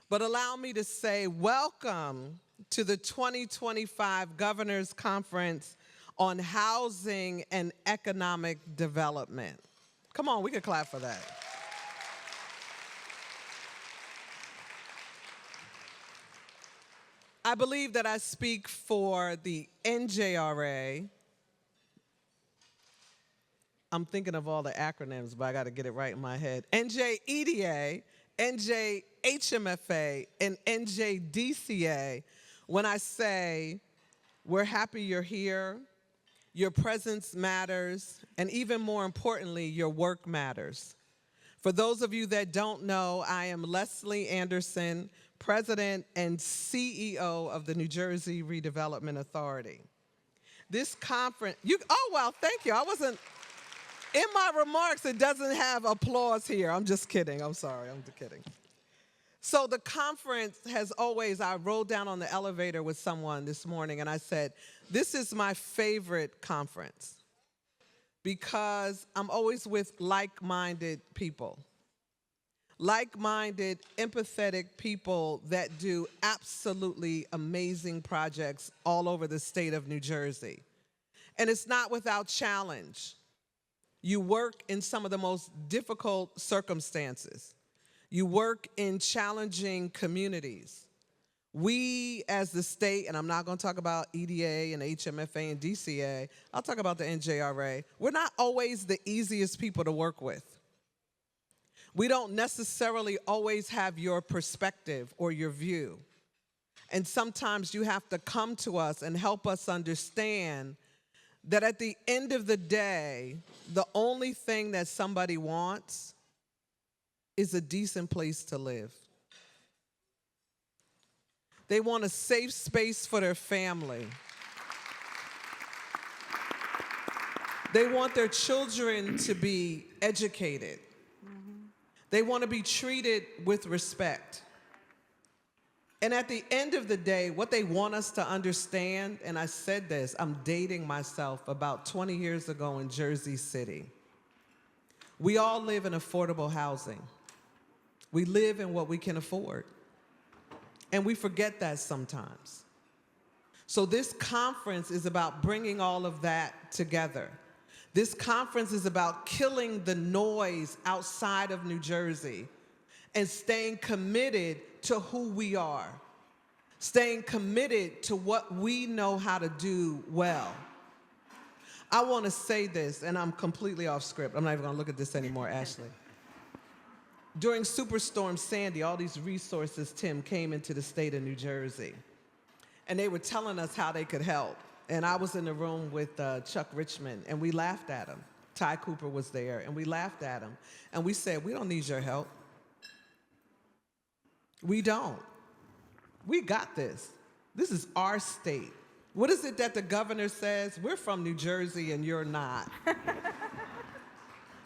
But allow me to say welcome to the 2025 Governors Conference on Housing and Economic Development. Come on, we can clap for that. I believe that I speak for the NJRA. I'm thinking of all the acronyms, but I got to get it right in my head. NJEDA, NJHMFA, and NJDCA. When I say we're happy you're here, your presence matters, and even more importantly, your work matters. For those of you that don't know, I am Leslie Anderson, President and CEO of the New Jersey Redevelopment Authority. This conference, oh, well, thank you. In my remarks, it doesn't have applause here. I'm just kidding. I'm sorry. I'm just kidding. So the conference has always, I rode down on the elevator with someone this morning and I said, this is my favorite conference because I'm always with like-minded people. Like-minded, empathetic people that do absolutely amazing projects all over the state of New Jersey. And it's not without challenge. You work in some of the most difficult circumstances. You work in challenging communities. We as the state, and I'm not going to talk about EDA and HMFA and DCA, I'll talk about the NJRA. We're not always the easiest people to work with. We don't necessarily always have your perspective or your view. And sometimes you have to come to us and help us understand that at the end of the day, the only thing that somebody wants is a decent place to live. They want a safe space for their family. They want their children to be educated. They want to be treated with respect. And at the end of the day, what they want us to understand, and I said this, I'm dating myself, about 20 years ago in Jersey City. We all live in affordable housing. We live in what we can afford. And we forget that sometimes. So this conference is about bringing all of that together. This conference is about killing the noise outside of New Jersey and staying committed to who we are, staying committed to what we know how to do well. I want to say this, and I'm completely off script. I'm not even going to look at this anymore, Ashley. During Superstorm Sandy, all these resources, Tim, came into the state of New Jersey, and they were telling us how they could help. And I was in the room with Chuck Richmond, and we laughed at him. Ty Cooper was there, and we laughed at him. And we said, we don't need your help. We don't. We got this. This is our state. What is it that the governor says? We're from New Jersey, and you're not.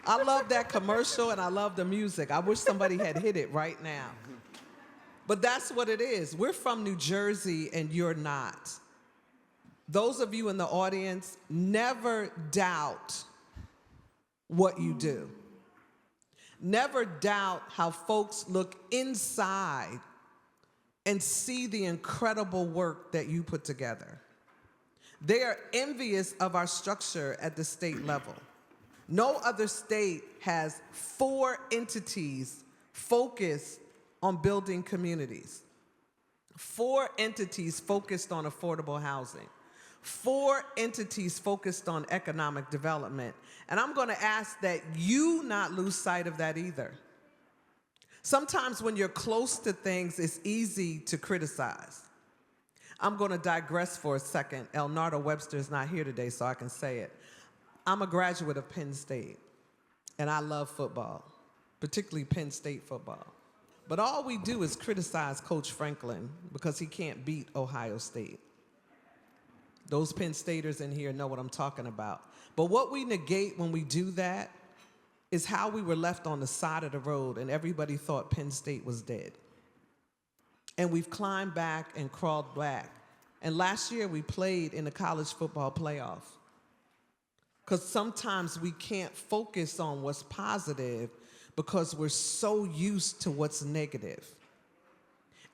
I love that commercial, and I love the music. I wish somebody had hit it right now. But that's what it is. We're from New Jersey, and you're not. Those of you in the audience, never doubt what you do. Never doubt how folks look inside and see the incredible work that you put together. They are envious of our structure at the state level. No other state has 4 entities focused on building communities. 4 entities focused on affordable housing. 4 entities focused on economic development. And I'm going to ask that you not lose sight of that either. Sometimes when you're close to things, it's easy to criticize. I'm going to digress for a second. Elnardo Webster is not here today, so I can say it. I'm a graduate of Penn State, and I love football, particularly Penn State football. But all we do is criticize Coach Franklin because he can't beat Ohio State. Those Penn Staters in here know what I'm talking about. But what we negate when we do that is how we were left on the side of the road and everybody thought Penn State was dead. And we've climbed back and crawled back. And last year we played in the college football playoff. Because sometimes we can't focus on what's positive because we're so used to what's negative.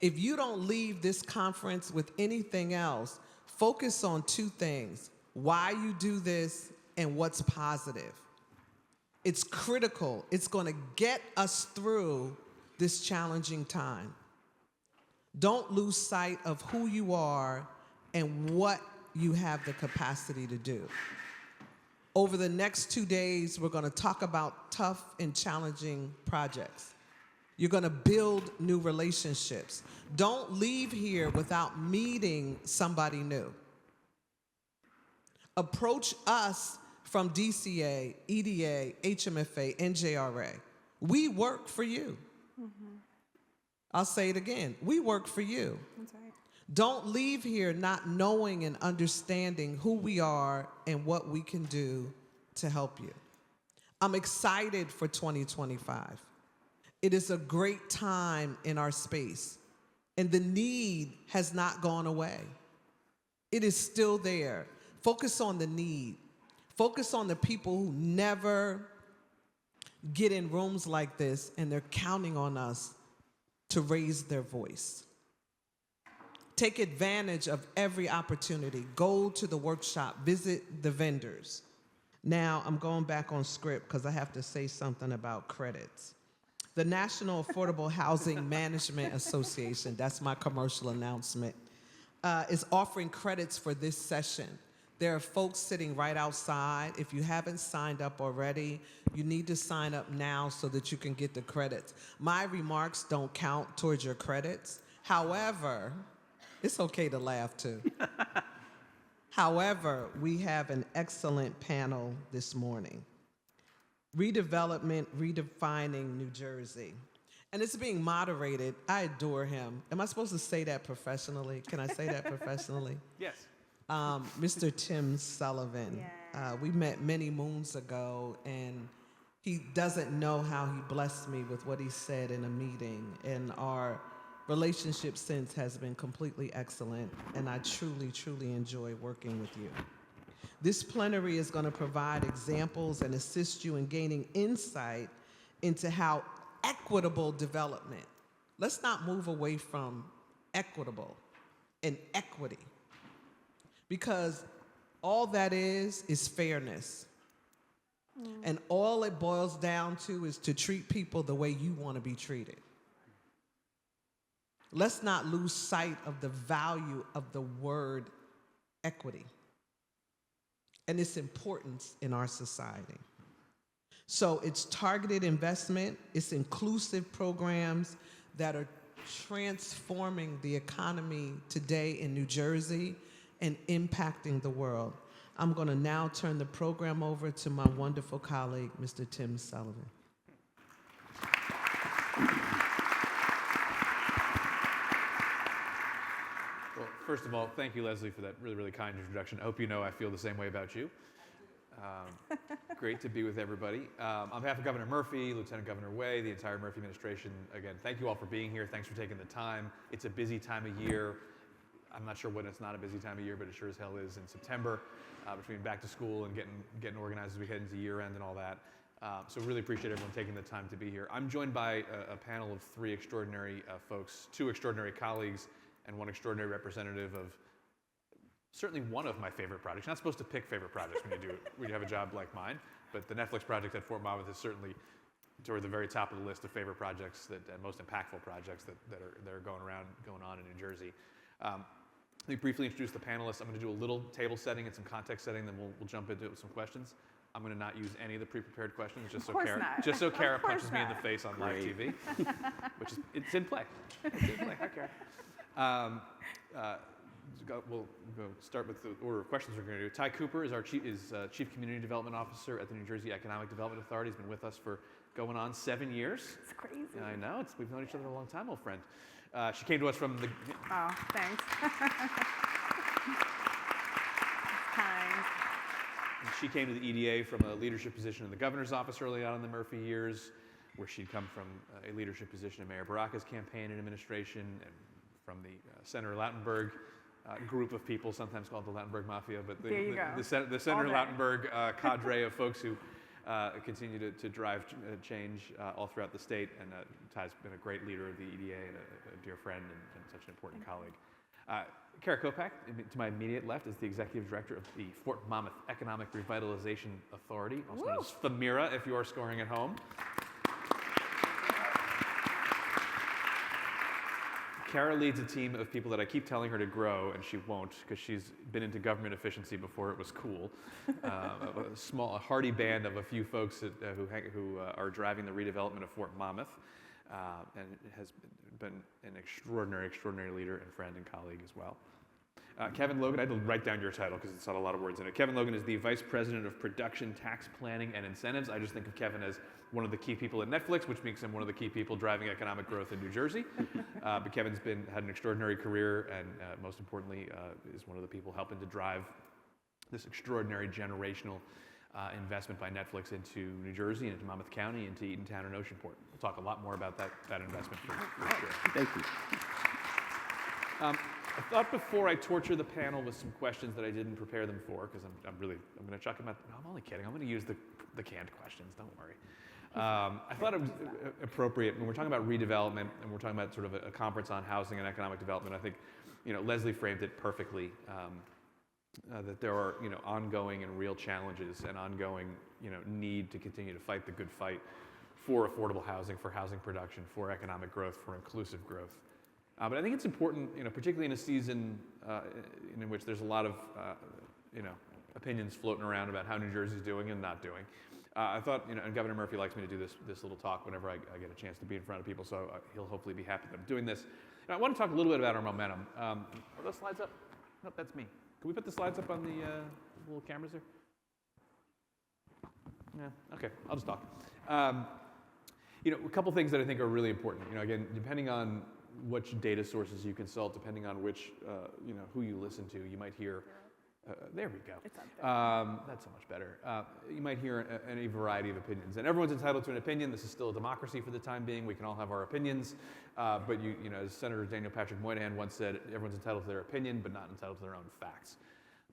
If you don't leave this conference with anything else, focus on two things: why you do this and what's positive. It's critical. It's going to get us through this challenging time. Don't lose sight of who you are and what you have the capacity to do. Over the next 2 days, we're going to talk about tough and challenging projects. You're going to build new relationships. Don't leave here without meeting somebody new. Approach us from DCA, EDA, HMFA, NJRA. We work for you. Mm-hmm. I'll say it again. We work for you. That's right. Don't leave here not knowing and understanding who we are and what we can do to help you. I'm excited for 2025. It is a great time in our space, and the need has not gone away. It is still there. Focus on the need. Focus on the people who never get in rooms like this, and they're counting on us to raise their voice. Take advantage of every opportunity. Go to the workshop. Visit the vendors. Now, I'm going back on script because I have to say something about credits. The National Affordable Housing Management Association, that's my commercial announcement, is offering credits for this session. There are folks sitting right outside. If you haven't signed up already, you need to sign up now so that you can get the credits. My remarks don't count towards your credits. However, it's okay to laugh too. However, we have an excellent panel this morning. Redevelopment Redefining New Jersey. And it's being moderated. I adore him. Am I supposed to say that professionally? Can I say that professionally? Yes. Mr. Tim Sullivan. Yeah. We met many moons ago, and he doesn't know how he blessed me with what he said in a meeting. And our relationship since has been completely excellent, and I truly, truly enjoy working with you. This plenary is going to provide examples and assist you in gaining insight into how equitable development, let's not move away from equitable and equity, because all that is fairness. And all it boils down to is to treat people the way you want to be treated. Let's not lose sight of the value of the word equity and its importance in our society. So it's targeted investment, it's inclusive programs that are transforming the economy today in New Jersey and impacting the world. I'm going to now turn the program over to my wonderful colleague, Mr. Tim Sullivan. Well, first of all, thank you, Leslie, for that really, really kind introduction. I hope you know I feel the same way about you. Great to be with everybody. On behalf of Governor Murphy, Lieutenant Governor Way, the entire Murphy administration, again, thank you all for being here. Thanks for taking the time. It's a busy time of year. I'm not sure when it's not a busy time of year, but it sure as hell is in September, between back to school and getting organized as we head into year end and all that. So really appreciate everyone taking the time to be here. I'm joined by a panel of three extraordinary folks, two extraordinary colleagues, and one extraordinary representative of certainly one of my favorite projects. You're not supposed to pick favorite projects when you have a job like mine, but the Netflix project at Fort Monmouth is certainly toward the very top of the list of favorite projects and most impactful projects that are going on in New Jersey. Let me briefly introduce the panelists. I'm going to do a little table setting and some context setting, then we'll jump into it with some questions. I'm going to not use any of the pre-prepared questions, just so Kara punches me in the face on live TV, which is it's in play. It's in play. Hi, Kara. We'll go start with the order of questions we're going to do. Ty Cooper is our Chief Community Development Officer at the New Jersey Economic Development Authority. He's been with us for going on 7 years. It's crazy. I know. We've known each other a long time, old friend. She came to us from the... Oh, thanks. That's kind. And she came to the EDA from a leadership position in the governor's office early on in the Murphy years, where she'd come from a leadership position in Mayor Baraka's campaign and administration, and from the Senator Lautenberg group of people, sometimes called the Lautenberg Mafia, but the Senator Lautenberg cadre of folks who continue to drive change all throughout the state. And Ty's been a great leader of the EDA and a dear friend and such an important colleague. Kara Kopak, to my immediate left, is the Executive Director of the Fort Monmouth Economic Revitalization Authority, also known as FMIRA if you are scoring at home. Kara leads a team of people that I keep telling her to grow, and she won't, because she's been into government efficiency before it was cool. A hardy band of a few folks who are driving the redevelopment of Fort Monmouth, and has been an extraordinary leader and friend and colleague as well. Kevin Logan, I had to write down your title because it's not a lot of words in it. Kevin Logan is the Vice President of Production, Tax Planning, and Incentives. I just think of Kevin as one of the key people at Netflix, which makes him one of the key people driving economic growth in New Jersey. But Kevin's had an extraordinary career, and most importantly, is one of the people helping to drive this extraordinary generational investment by Netflix into New Jersey, into Monmouth County, into Eatontown and Oceanport. We'll talk a lot more about that investment for sure. Thank you. I thought before I torture the panel with some questions that I didn't prepare them for, because I'm going to chuck them out. No, I'm only kidding. I'm going to use the canned questions. Don't worry. I thought it was appropriate when we're talking about redevelopment and we're talking about sort of a conference on housing and economic development. I think, Leslie framed it perfectly. That there are, ongoing and real challenges and ongoing, need to continue to fight the good fight for affordable housing, for housing production, for economic growth, for inclusive growth. But I think it's important, particularly in a season in which there's a lot of, opinions floating around about how New Jersey's doing and not doing. I thought, and Governor Murphy likes me to do this little talk whenever I get a chance to be in front of people, so he'll hopefully be happy that I'm doing this. And I want to talk a little bit about our momentum. Are those slides up? Nope, that's me. Can we put the slides up on the little cameras there? Yeah, okay, I'll just talk. A couple things that I think are really important. Again, depending on which data sources you consult, depending on which, who you listen to, you might hear, there we go. It's up there. That's so much better. You might hear a variety of opinions, and everyone's entitled to an opinion. This is still a democracy for the time being. We can all have our opinions, but as Senator Daniel Patrick Moynihan once said, everyone's entitled to their opinion, but not entitled to their own facts.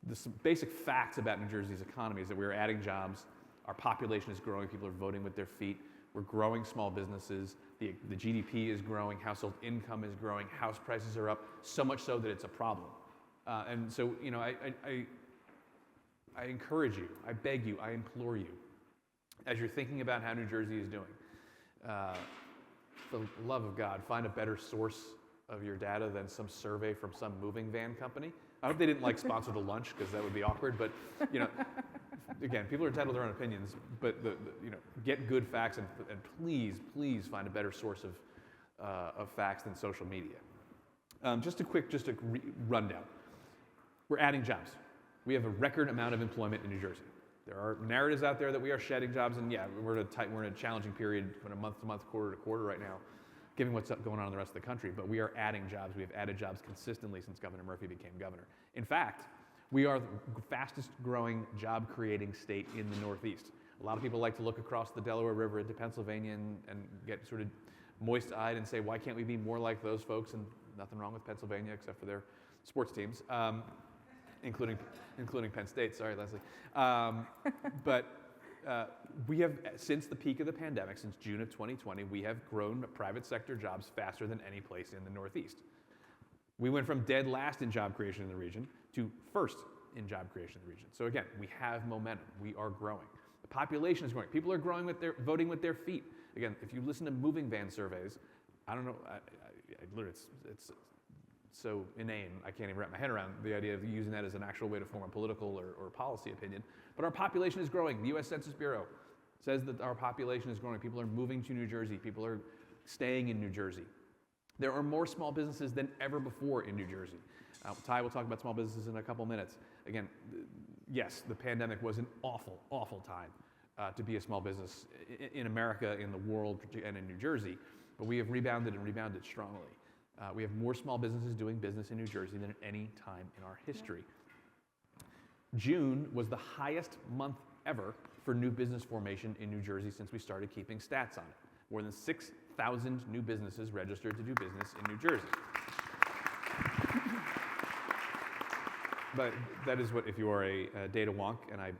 The basic facts about New Jersey's economy is that we are adding jobs, our population is growing, people are voting with their feet, we're growing small businesses, the GDP is growing, household income is growing, house prices are up, so much so that it's a problem. And so, I encourage you, I beg you, I implore you, as you're thinking about how New Jersey is doing, for the love of God, find a better source of your data than some survey from some moving van company. I hope they didn't sponsor the lunch, because that would be awkward, but again, people are entitled to their own opinions, but get good facts and please find a better source of facts than social media. Just a rundown. We're adding jobs. We have a record amount of employment in New Jersey. There are narratives out there that we are shedding jobs, and yeah, we're in a challenging period, from a month to month, quarter to quarter right now, given what's going on in the rest of the country. But we are adding jobs. We have added jobs consistently since Governor Murphy became governor. In fact, we are the fastest growing job creating state in the Northeast. A lot of people like to look across the Delaware River into Pennsylvania and get sort of moist-eyed and say, why can't we be more like those folks? And nothing wrong with Pennsylvania except for their sports teams, including Penn State. Sorry, Leslie. But we have, since the peak of the pandemic, since June of 2020, we have grown private sector jobs faster than any place in the Northeast. We went from dead last in job creation in the region to first in job creation in the region. So again, we have momentum. We are growing. The population is growing. People are growing voting with their feet. Again, if you listen to moving van surveys, I don't know, literally, it's so inane, I can't even wrap my head around the idea of using that as an actual way to form a political or policy opinion. But our population is growing. The U.S. Census Bureau says that our population is growing. People are moving to New Jersey. People are staying in New Jersey. There are more small businesses than ever before in New Jersey. Ty will talk about small businesses in a couple minutes. Again, yes, the pandemic was an awful, awful time to be a small business in America, in the world, and in New Jersey. But we have rebounded and rebounded strongly. We have more small businesses doing business in New Jersey than at any time in our history. June was the highest month ever for new business formation in New Jersey since we started keeping stats on it. More than 6,000 new businesses registered to do business in New Jersey. But that is what, if you are a data wonk, and I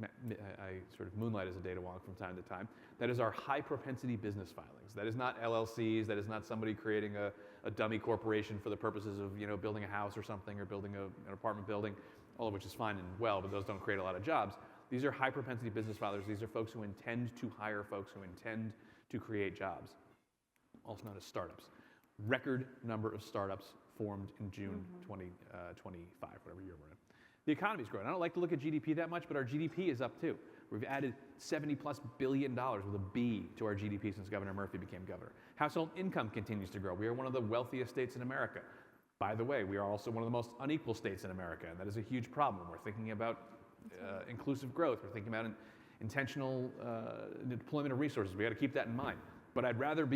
I sort of moonlight as a data wonk from time to time. That is our high propensity business filings. That is not LLCs. That is not somebody creating a dummy corporation for the purposes of building a house or something, or building an apartment building, all of which is fine and well, but those don't create a lot of jobs. These are high propensity business filers. These are folks who intend to hire folks, who intend to create jobs, also known as startups. Record number of startups formed in June 2025, whatever year we're in. The economy's growing. I don't like to look at GDP that much, but our GDP is up too. We've added $70+ billion with a B to our GDP since Governor Murphy became governor. Household income continues to grow. We are one of the wealthiest states in America. By the way, we are also one of the most unequal states in America, and that is a huge problem. We're thinking about inclusive growth. We're thinking about intentional deployment of resources. We got to keep that in mind. But I'd rather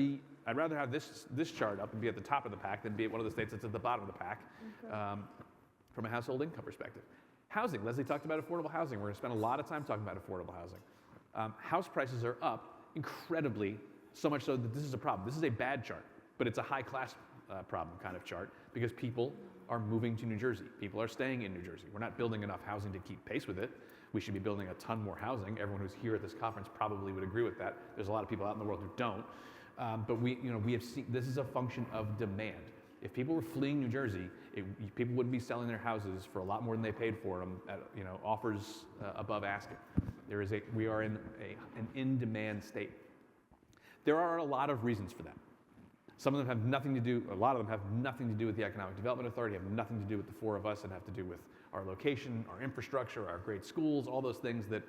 have this chart up and be at the top of the pack than be at one of the states that's at the bottom of the pack from a household income perspective. Housing, Leslie talked about affordable housing. We're going to spend a lot of time talking about affordable housing. House prices are up incredibly, so much so that this is a problem. This is a bad chart, but it's a high class problem kind of chart because people are moving to New Jersey. People are staying in New Jersey. We're not building enough housing to keep pace with it. We should be building a ton more housing. Everyone who's here at this conference probably would agree with that. There's a lot of people out in the world who don't. But we have seen, this is a function of demand. If people were fleeing New Jersey, people wouldn't be selling their houses for a lot more than they paid for them at offers above asking. We are in an in-demand state. There are a lot of reasons for that. Some of them have nothing to do, a lot of them have nothing to do with the Economic Development Authority, have nothing to do with the four of us, and have to do with our location, our infrastructure, our great schools, all those things that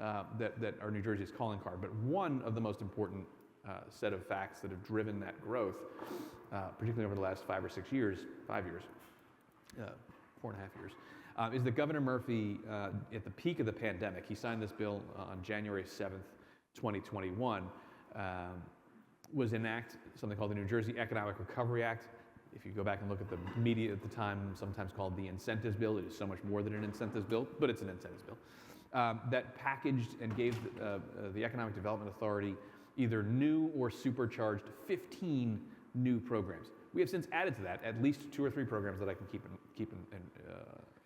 are New Jersey's calling card. But one of the most important set of facts that have driven that growth, particularly over the last 5 or 6 years, 5 years, 4.5 years, is that Governor Murphy, at the peak of the pandemic, he signed this bill on January 7th, 2021, was enact something called the New Jersey Economic Recovery Act. If you go back and look at the media at the time, sometimes called the incentives bill. It is so much more than an incentives bill, but it's an incentives bill. That packaged and gave the Economic Development Authority either new or supercharged 15 new programs. We have since added to that at least 2 or 3 programs that I can keep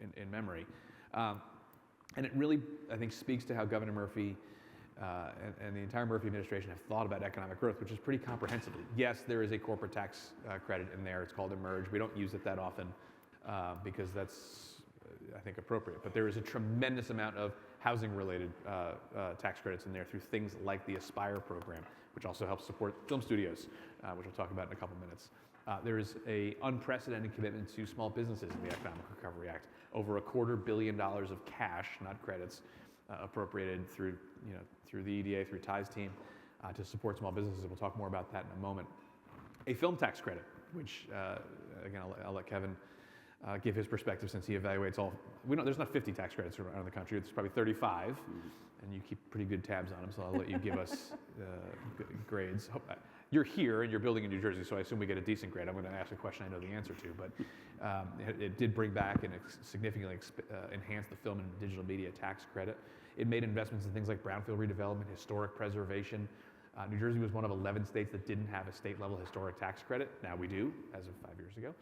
in memory. And it really, I think, speaks to how Governor Murphy and the entire Murphy administration have thought about economic growth, which is pretty comprehensively. Yes, there is a corporate tax credit in there. It's called Emerge. We don't use it that often because that's, I think, appropriate. But there is a tremendous amount of housing-related tax credits in there through things like the Aspire program, which also helps support film studios, which we'll talk about in a couple minutes. There is an unprecedented commitment to small businesses in the Economic Recovery Act. Over $250 million of cash, not credits, appropriated through the EDA, through Ty's team, to support small businesses. We'll talk more about that in a moment. A film tax credit, which again I'll let Kevin give his perspective since he evaluates all. There's not 50 tax credits around the country. It's probably 35, and you keep pretty good tabs on them. So I'll let you give us grades. You're here and you're building in New Jersey, so I assume we get a decent grade. I'm going to ask a question I know the answer to, but it did bring back and significantly enhance the film and digital media tax credit. It made investments in things like brownfield redevelopment, historic preservation. New Jersey was one of 11 states that didn't have a state-level historic tax credit. Now we do, as of 5 years ago.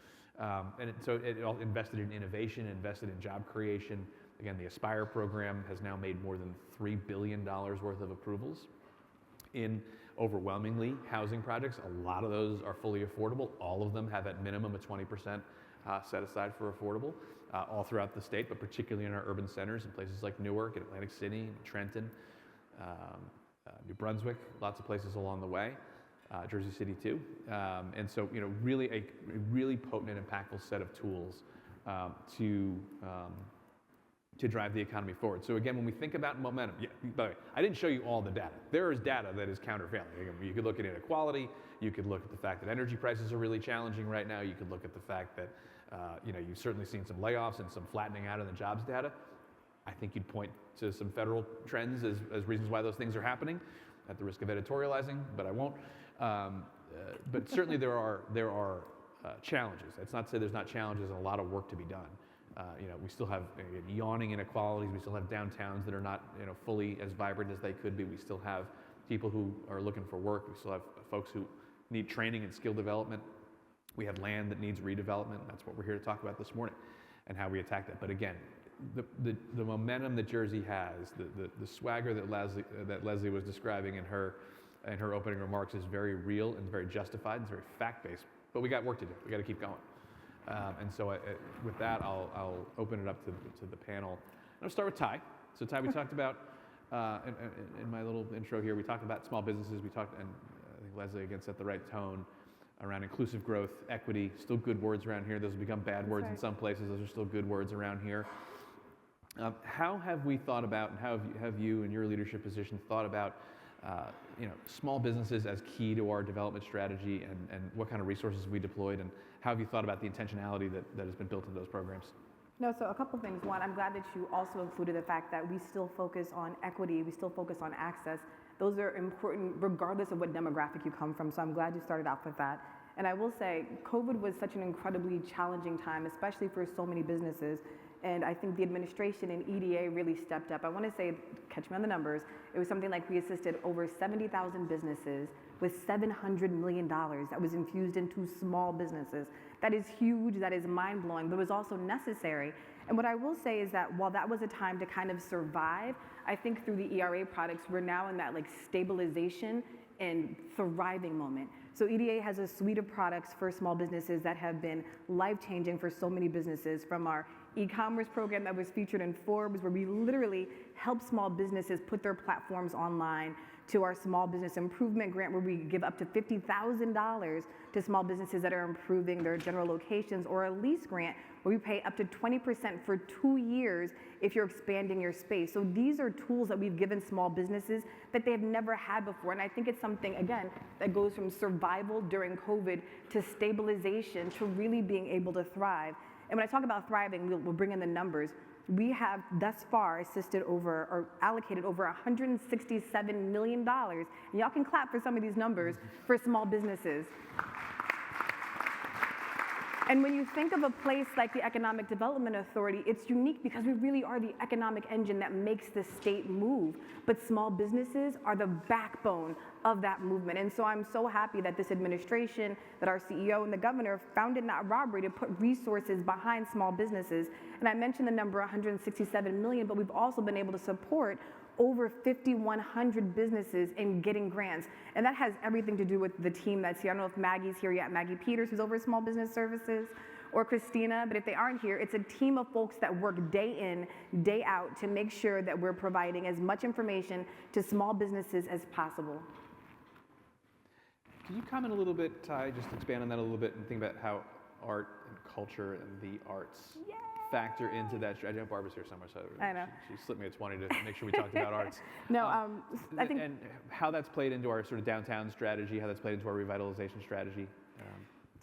So it all invested in innovation, invested in job creation. Again, the Aspire program has now made more than $3 billion worth of approvals in overwhelmingly housing projects. A lot of those are fully affordable. All of them have at minimum a 20% set aside for affordable, all throughout the state, but particularly in our urban centers in places like Newark and Atlantic City and Trenton, New Brunswick, lots of places along the way, Jersey City too. And so, really a really potent and impactful set of tools to drive the economy forward. So again, when we think about momentum, by the way, I didn't show you all the data. There is data that is countervailing. Again, you could look at inequality. You could look at the fact that energy prices are really challenging right now. You could look at the fact that you've certainly seen some layoffs and some flattening out in the jobs data. I think you'd point to some federal trends as reasons why those things are happening, at the risk of editorializing, but I won't. But certainly there are challenges. That's not to say there's not challenges and a lot of work to be done. We still have yawning inequalities. We still have downtowns that are not fully as vibrant as they could be. We still have people who are looking for work. We still have folks who need training and skill development. We have land that needs redevelopment. That's what we're here to talk about this morning and how we attack that. But again, the momentum that Jersey has, the swagger that Leslie was describing in her opening remarks is very real and very justified and it's very fact-based. But we got work to do. We got to keep going. And so with that, I'll open it up to the panel. I'll start with Ty. So Ty, we talked about in my little intro here, we talked about small businesses. We talked, and I think Leslie again set the right tone around inclusive growth, equity. Still good words around here. Those have become bad words in some places. Those are still good words around here. How have we thought about, and how have you in your leadership position thought about small businesses as key to our development strategy, and what kind of resources we deployed, and how have you thought about the intentionality that has been built into those programs? No, so a couple things. One, I'm glad that you also included the fact that we still focus on equity, we still focus on access. Those are important regardless of what demographic you come from, so I'm glad you started off with that. And I will say, COVID was such an incredibly challenging time, especially for so many businesses. And I think the administration and EDA really stepped up. I want to say, catch me on the numbers, it was something like we assisted over 70,000 businesses with $700 million that was infused into small businesses. That is huge, that is mind-blowing, but it was also necessary. And what I will say is that while that was a time to kind of survive, I think through the ERA products, we're now in that like stabilization and thriving moment. So EDA has a suite of products for small businesses that have been life-changing for so many businesses, from our e-commerce program that was featured in Forbes, where we literally help small businesses put their platforms online, to our small business improvement grant, where we give up to $50,000 to small businesses that are improving their general locations, or a lease grant where we pay up to 20% for 2 years if you're expanding your space. So these are tools that we've given small businesses that they've never had before. And I think it's something, again, that goes from survival during COVID to stabilization to really being able to thrive. And when I talk about thriving, we'll bring in the numbers. We have thus far assisted over, or allocated over $167 million, and y'all can clap for some of these numbers, for small businesses. And when you think of a place like the Economic Development Authority, it's unique because we really are the economic engine that makes the state move. But small businesses are the backbone of that movement. And so I'm so happy that this administration, that our CEO and the governor found it not robbery to put resources behind small businesses. And I mentioned the number 167 million, but we've also been able to support over 5,100 businesses in getting grants. And that has everything to do with the team that's here. I don't know if Maggie's here yet, Maggie Peters, who's over Small Business Services, or Christina, but if they aren't here, it's a team of folks that work day in, day out to make sure that we're providing as much information to small businesses as possible. Can you comment a little bit, Ty, just expand on that a little bit and think about how art and culture and the arts factor into that strategy? I know Barbara's here somewhere, so I know. She slipped me a 20 to make sure we talked about arts. No, I think... And how that's played into our sort of downtown strategy, how that's played into our revitalization strategy.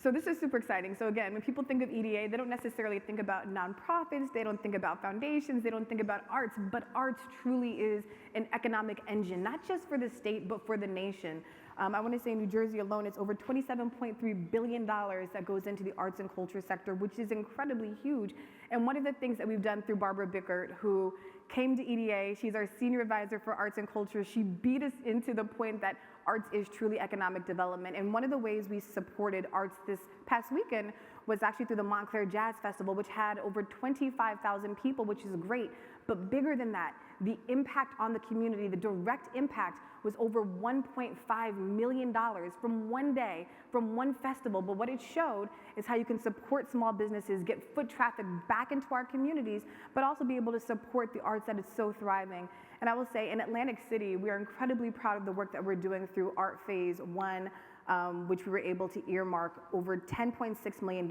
So this is super exciting. So again, when people think of EDA, they don't necessarily think about nonprofits, they don't think about foundations, they don't think about arts, but arts truly is an economic engine, not just for the state, but for the nation. I want to say in New Jersey alone, it's over $27.3 billion that goes into the arts and culture sector, which is incredibly huge. And one of the things that we've done through Barbara Bickert, who came to EDA, she's our senior advisor for arts and culture, she beat us into the point that arts is truly economic development. And one of the ways we supported arts this past weekend was actually through the Montclair Jazz Festival, which had over 25,000 people, which is great. But bigger than that, the impact on the community, the direct impact was over $1.5 million from one day, from one festival. But what it showed is how you can support small businesses, get foot traffic back into our communities, but also be able to support the arts that is so thriving. And I will say in Atlantic City, we are incredibly proud of the work that we're doing through Art Phase 1, which we were able to earmark over $10.6 million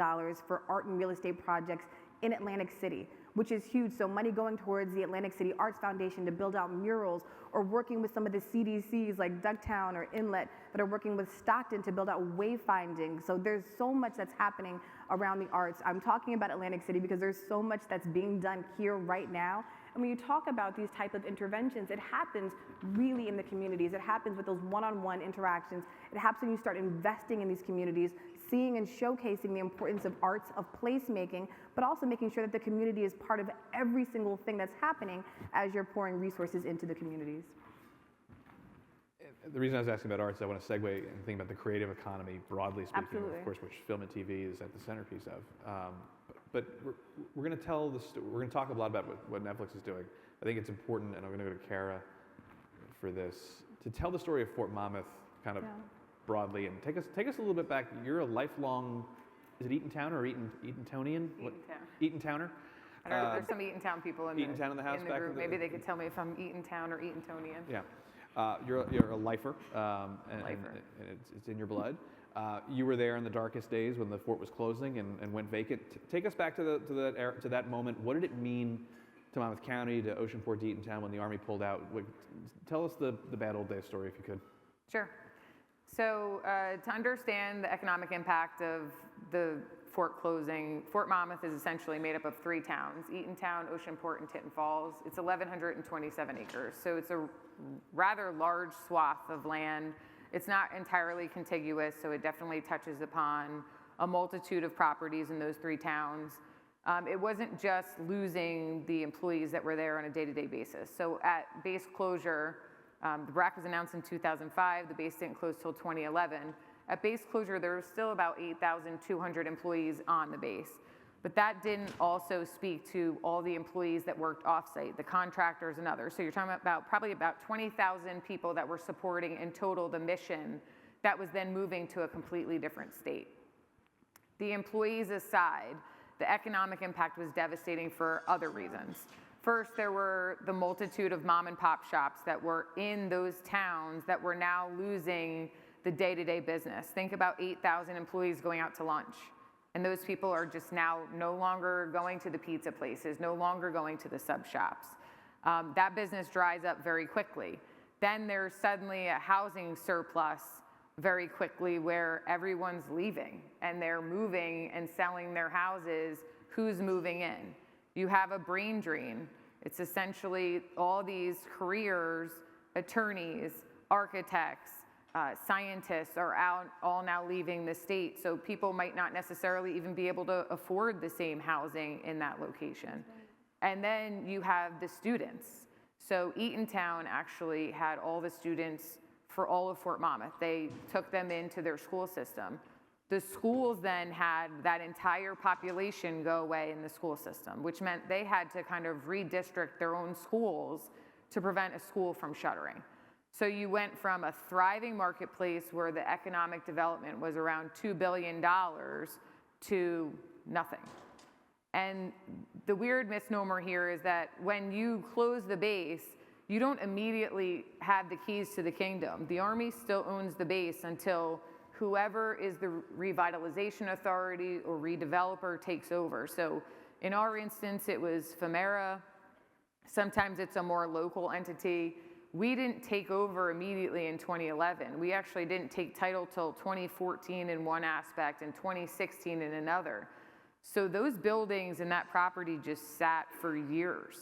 for art and real estate projects in Atlantic City, which is huge. So money going towards the Atlantic City Arts Foundation to build out murals, or working with some of the CDCs like Ducktown or Inlet that are working with Stockton to build out wayfinding. So there's so much that's happening around the arts. I'm talking about Atlantic City because there's so much that's being done here right now. And when you talk about these type of interventions, it happens really in the communities. It happens with those one-on-one interactions. It happens when you start investing in these communities, seeing and showcasing the importance of arts, of placemaking, but also making sure that the community is part of every single thing that's happening as you're pouring resources into the communities. The reason I was asking about arts, I want to segue and think about the creative economy, broadly speaking, Absolutely. of course, which film and TV is at the centerpiece of. But we're going to tell we're going to talk a lot about what Netflix is doing. I think it's important, and I'm going to go to Kara for this, to tell the story of Fort Monmouth kind of broadly, and take us a little bit back. You're a lifelong, is it Eatontown or Eatontonian? Eaton-towner. I don't know, there's some Eatontown people in Eatontown in the house back group. Maybe they could tell me if I'm Eatontown or Eatontonian. Yeah. You're a lifer, and it's in your blood. You were there in the darkest days when the fort was closing and went vacant. Take us back to that moment. What did it mean to Monmouth County, to Oceanport, to Eatontown when the Army pulled out? Tell us the bad old days story if you could. Sure. So to understand the economic impact of the fort closing, Fort Monmouth is essentially made up of 3 towns: Eatontown, Oceanport, and Tinton Falls. It's 1,127 acres, so it's a rather large swath of land. It's not entirely contiguous, so it definitely touches upon a multitude of properties in those 3 towns. It wasn't just losing the employees that were there on a day-to-day basis. So at base closure, the BRAC was announced in 2005. The base didn't close till 2011. At base closure, there were still about 8,200 employees on the base. But that didn't also speak to all the employees that worked off-site, the contractors and others. So you're talking about probably about 20,000 people that were supporting in total the mission that was then moving to a completely different state. The employees aside, the economic impact was devastating for other reasons. First, there were the multitude of mom and pop shops that were in those towns that were now losing the day-to-day business. Think about 8,000 employees going out to lunch. And those people are just now no longer going to the pizza places, no longer going to the sub shops. That business dries up very quickly. Then there's suddenly a housing surplus very quickly where everyone's leaving and they're moving and selling their houses. Who's moving in? You have a brain drain. It's essentially all these careers, attorneys, architects, scientists are out, all now leaving the state, so people might not necessarily even be able to afford the same housing in that location. And then you have the students. So Eatontown actually had all the students for all of Fort Monmouth. They took them into their school system. The schools then had that entire population go away in the school system, which meant they had to kind of redistrict their own schools to prevent a school from shuttering. So you went from a thriving marketplace where the economic development was around $2 billion to nothing. And the weird misnomer here is that when you close the base, you don't immediately have the keys to the kingdom. The Army still owns the base until whoever is the revitalization authority or redeveloper takes over. So in our instance, it was FEMERA. Sometimes it's a more local entity. We didn't take over immediately in 2011. We actually didn't take title till 2014 in one aspect and 2016 in another. So those buildings and that property just sat for years.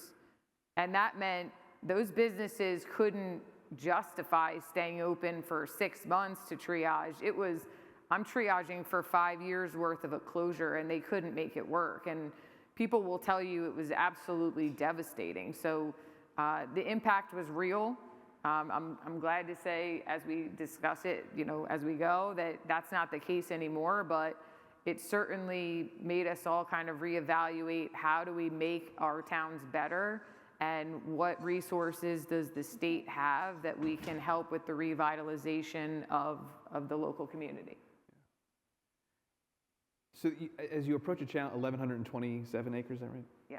And that meant those businesses couldn't justify staying open for 6 months to triage. It was, I'm triaging for 5 years worth of a closure, and they couldn't make it work. And people will tell you it was absolutely devastating. So the impact was real. I'm glad to say, as we discuss it, as we go, that that's not the case anymore, but it certainly made us all kind of reevaluate how do we make our towns better and what resources does the state have that we can help with the revitalization of the local community. So as you approach a challenge, 1,127 acres, is that right? Yeah.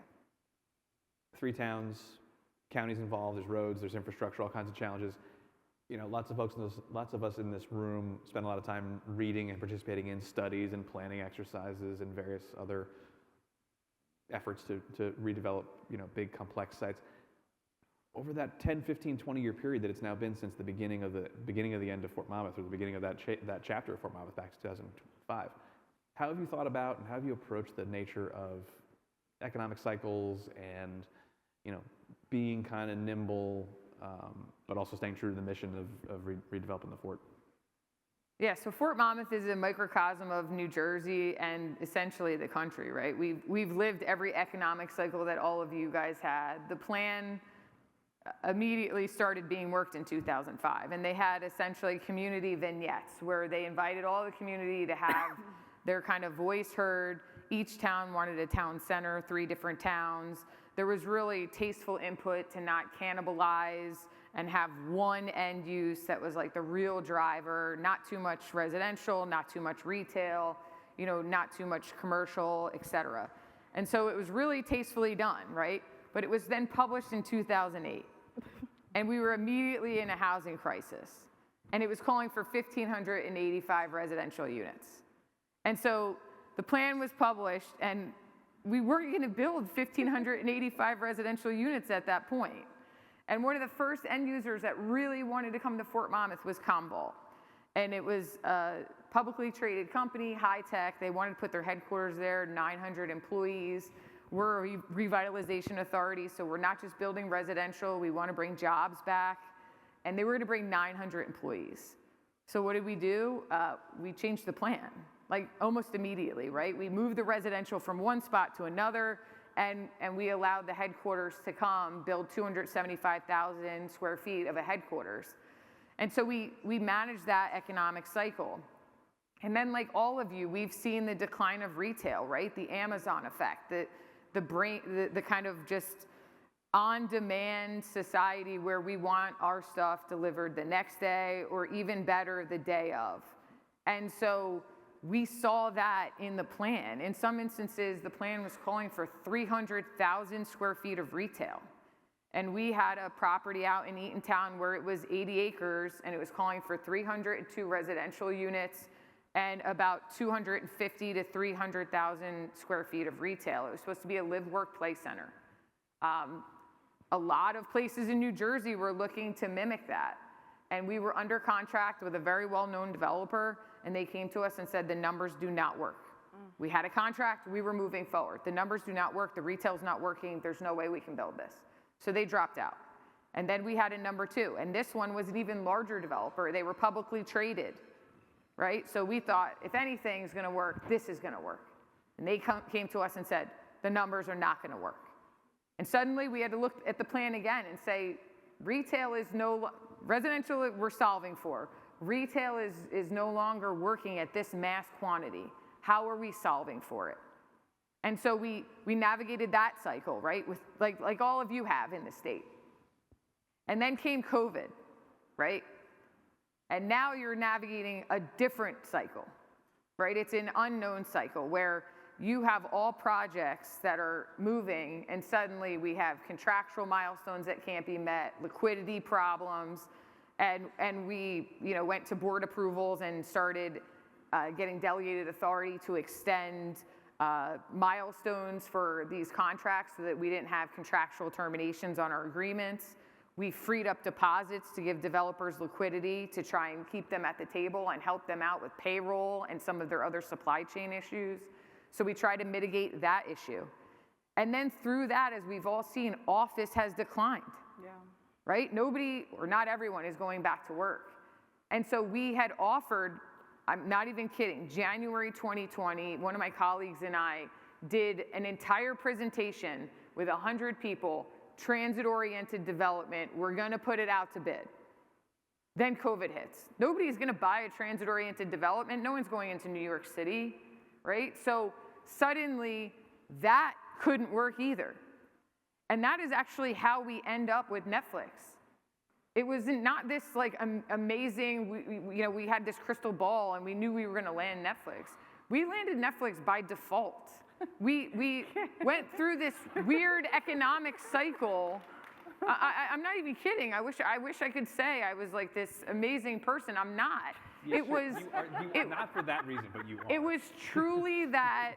3 towns, counties involved, there's roads, there's infrastructure, all kinds of challenges. Lots of us in this room spend a lot of time reading and participating in studies and planning exercises and various other efforts to redevelop, big complex sites. Over that 10, 15, 20-year period that it's now been since the beginning of the end of Fort Monmouth, or the beginning of that chapter of Fort Monmouth back to 2005, how have you thought about and how have you approached the nature of economic cycles and, being kind of nimble, but also staying true to the mission of redeveloping the fort? Yeah, so Fort Monmouth is a microcosm of New Jersey and essentially the country, right? We've lived every economic cycle that all of you guys had. The plan immediately started being worked in 2005, and they had essentially community vignettes where they invited all the community to have their kind of voice heard each town wanted a town center, 3 different towns. There was really tasteful input to not cannibalize and have one end use that was like the real driver, not too much residential, not too much retail, you know, not too much commercial, et cetera. And so it was really tastefully done, right? But it was then published in 2008. And we were immediately in a housing crisis. And it was calling for 1,585 residential units. And so the plan was published, and we weren't going to build 1,585 residential units at that point. And one of the first end users that really wanted to come to Fort Monmouth was Commvault. And it was a publicly traded company, high tech. They wanted to put their headquarters there, 900 employees. We're a revitalization authority, so we're not just building residential, we want to bring jobs back. And they were going to bring 900 employees. So what did we do? We changed the plan, like almost immediately, right? We moved the residential from one spot to another, and we allowed the headquarters to come build 275,000 square feet of a headquarters. And so we managed that economic cycle. And then, like all of you, we've seen the decline of retail, right? The Amazon effect, the kind of just on-demand society where we want our stuff delivered the next day, or even better, the day of. And so we saw that in the plan. In some instances, the plan was calling for 300,000 square feet of retail. And we had a property out in Eatontown where it was 80 acres, and it was calling for 302 residential units and about 250 to 300,000 square feet of retail. It was supposed to be a live-work-play center. A lot of places in New Jersey were looking to mimic that. And we were under contract with a very well-known developer, and they came to us and said, the numbers do not work. We had a contract, we were moving forward. The numbers do not work, the retail's not working, there's no way we can build this. So they dropped out. And then we had a number 2, and this one was an even larger developer. They were publicly traded, right? So we thought, if anything's gonna work, this is gonna work. And they came to us and said, the numbers are not gonna work. And suddenly we had to look at the plan again and say, retail is residential we're solving for. Retail is no longer working at this mass quantity. How are we solving for it? And so we navigated that cycle, right? With like all of you have in the state. And then came COVID, right? And now you're navigating a different cycle, right? It's an unknown cycle where you have all projects that are moving, and suddenly we have contractual milestones that can't be met, liquidity problems, and we went to board approvals and started getting delegated authority to extend milestones for these contracts so that we didn't have contractual terminations on our agreements. We freed up deposits to give developers liquidity to try and keep them at the table and help them out with payroll and some of their other supply chain issues. So we try to mitigate that issue. And then through that, as we've all seen, office has declined. Yeah. Right? Nobody, or not everyone, is going back to work. And so we had offered, I'm not even kidding, January 2020, one of my colleagues and I did an entire presentation with 100 people, transit-oriented development. We're going to put it out to bid. Then COVID hits. Nobody's going to buy a transit-oriented development. No one's going into New York City, right? So suddenly, that couldn't work either. And that is actually how we end up with Netflix. It was not this like amazing, we had this crystal ball and we knew we were going to land Netflix. We landed Netflix by default. We went through this weird economic cycle. I'm not even kidding. I wish I could say I was like this amazing person. I'm not. Yes, you are not for that reason, but you are. It was truly that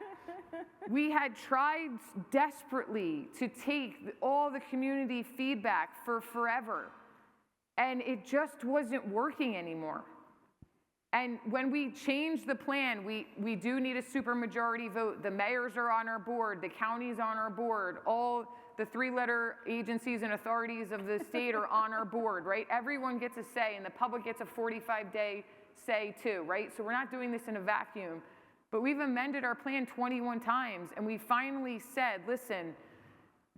we had tried desperately to take all the community feedback for forever, and it just wasn't working anymore. And when we changed the plan, we do need a supermajority vote. The mayors are on our board, the county's on our board, all the 3-letter agencies and authorities of the state are on our board, right? Everyone gets a say, and the public gets a 45-day say too, right? So we're not doing this in a vacuum. But we've amended our plan 21 times, and we finally said, listen,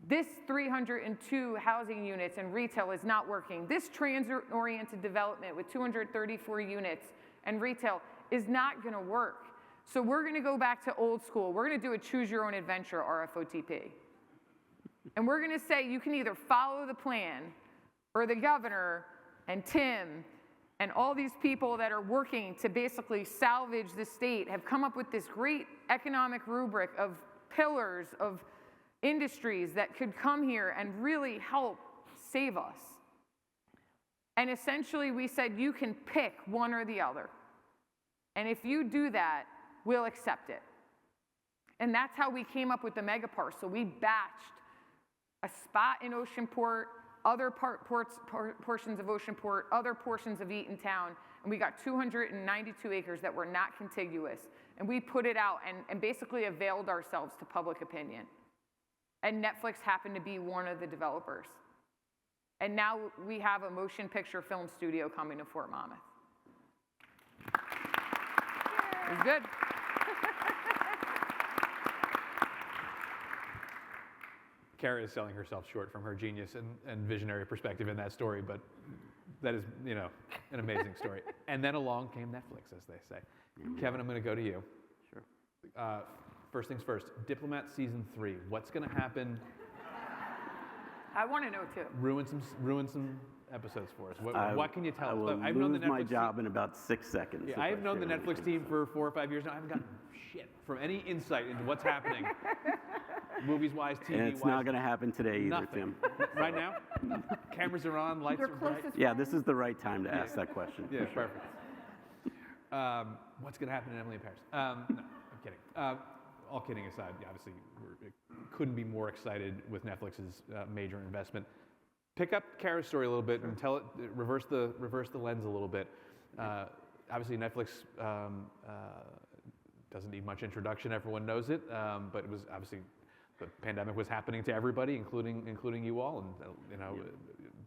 this 302 housing units and retail is not working. This transit-oriented development with 234 units and retail is not going to work. So we're going to go back to old school. We're going to do a choose your own adventure, RFOTP. And we're going to say you can either follow the plan, or the governor and Tim and all these people that are working to basically salvage the state have come up with this great economic rubric of pillars of industries that could come here and really help save us. And essentially we said you can pick one or the other. And if you do that, we'll accept it. And that's how we came up with the mega parcel. We batched a spot in Oceanport, other portions of Oceanport, other portions of Eatontown, and we got 292 acres that were not contiguous. And we put it out and basically availed ourselves to public opinion. And Netflix happened to be one of the developers. And now we have a motion picture film studio coming to Fort Monmouth. It was good. Kara is selling herself short from her genius and visionary perspective in that story, but that is, you know, an amazing story. And then along came Netflix, as they say. Kevin, I'm going to go to you. Sure. First things first, Diplomat Season 3. What's going to happen? I want to know too. Ruin some episodes for us. What can you tell us? I will I've known the lose my Netflix job in about 6 seconds. Yeah, I've known the Netflix team for 4 or 5 years now. I haven't gotten shit from any insight into what's happening, movies-wise, TV-wise. And it's not going to happen today either, Nothing. Tim. Right now? Cameras are on, lights Your are bright. closest Yeah, this is the right time to ask that question. Yeah, for sure. perfect. What's going to happen in Emily in Paris? No, I'm kidding. All kidding aside, yeah, obviously, we couldn't be more excited with Netflix's major investment. Pick up Kara's story a little bit and tell it, reverse the lens a little bit. Obviously, Netflix doesn't need much introduction. Everyone knows it, but it was obviously the pandemic was happening to everybody, including you all, and you know,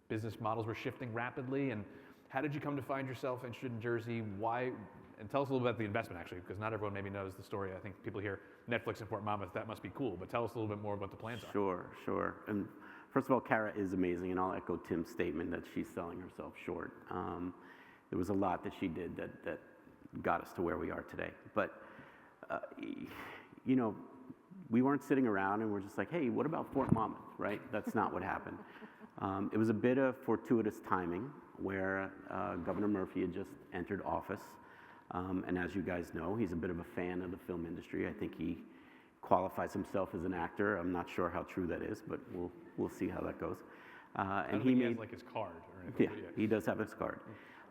business models were shifting rapidly. And how did you come to find yourself interested in Jersey? Why? And tell us a little bit about the investment, actually, because not everyone maybe knows the story. I think people hear Netflix in Fort Monmouth, that must be cool, but tell us a little bit more about the plans are. Sure. And first of all, Kara is amazing, and I'll echo Tim's statement that she's selling herself short. There was a lot that she did that got us to where we are today. But, you know, we weren't sitting around and we're just like, hey, what about Fort Monmouth, right? That's not what happened. It was a bit of fortuitous timing where Governor Murphy had just entered office. And as you guys know, he's a bit of a fan of the film industry. I think he qualifies himself as an actor. I'm not sure how true that is, but we'll see how that goes. And he has like his card or anything. Yeah, he does have his card.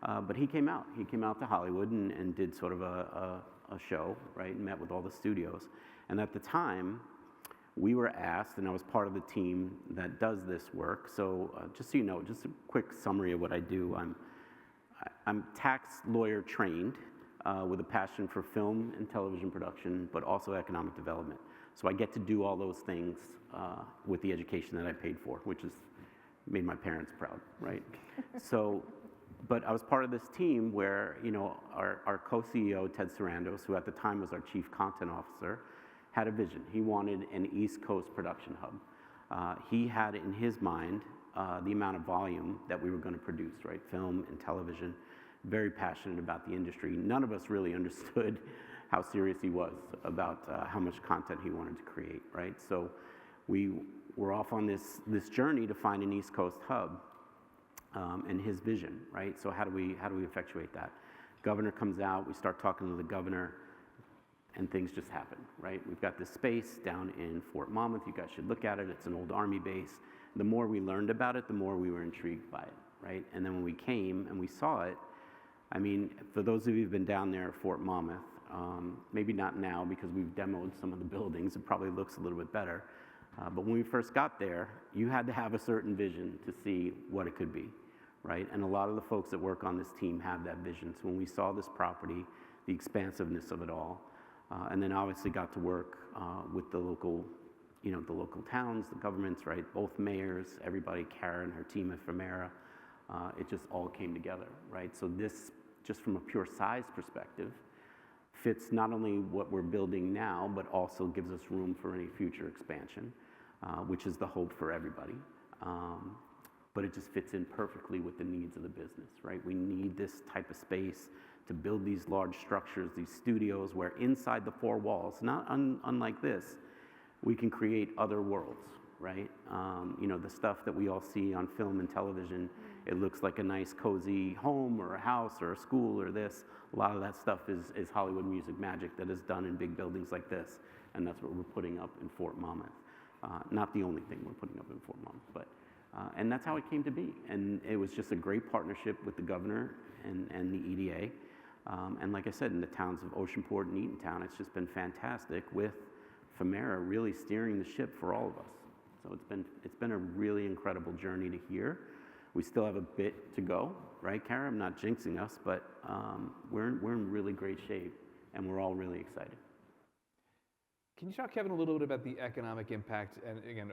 But he came out. He came out to Hollywood and did sort of a show, right? And met with all the studios. And at the time, we were asked, and I was part of the team that does this work. So just so you know, just a quick summary of what I do. I'm tax lawyer trained with a passion for film and television production, but also economic development. So I get to do all those things with the education that I paid for, which has made my parents proud, right? So, but I was part of this team where, you know, our co-CEO, Ted Sarandos, who at the time was our chief content officer, had a vision. He wanted an East Coast production hub. He had in his mind the amount of volume that we were going to produce, right? Film and television. Very passionate about the industry. None of us really understood how serious he was about how much content he wanted to create, right? So we were off on this journey to find an East Coast hub and his vision, right? So how do we effectuate that? Governor comes out, we start talking to the governor, and things just happen, right? We've got this space down in Fort Monmouth. You guys should look at it. It's an old Army base. The more we learned about it, the more we were intrigued by it, right? And then when we came and we saw it, I mean, for those of you who've been down there at Fort Monmouth, maybe not now because we've demoed some of the buildings, it probably looks a little bit better. But when we first got there, you had to have a certain vision to see what it could be, right? And a lot of the folks that work on this team have that vision. So when we saw this property, the expansiveness of it all, and then obviously got to work with the local, you know, the local towns, the governments, right? Both mayors, everybody, Karen, her team at Femera, it just all came together, right? So this, just from a pure size perspective, fits not only what we're building now, but also gives us room for any future expansion, which is the hope for everybody. But it just fits in perfectly with the needs of the business, right? We need this type of space to build these large structures, these studios, where inside the four walls, not unlike this, we can create other worlds, right? You know, the stuff that we all see on film and television, it looks like a nice cozy home or a house or a school or this. A lot of that stuff is Hollywood music magic that is done in big buildings like this, and that's what we're putting up in Fort Monmouth. Not the only thing we're putting up in Fort Monmouth, but, and that's how it came to be. And it was just a great partnership with the governor and the EDA. And like I said, in the towns of Oceanport and Eatontown, it's just been fantastic with Femera really steering the ship for all of us. So it's been a really incredible journey to here. We still have a bit to go, right, Kara? I'm not jinxing us, but we're in really great shape, and we're all really excited. Can you talk, Kevin, a little bit about the economic impact? And again,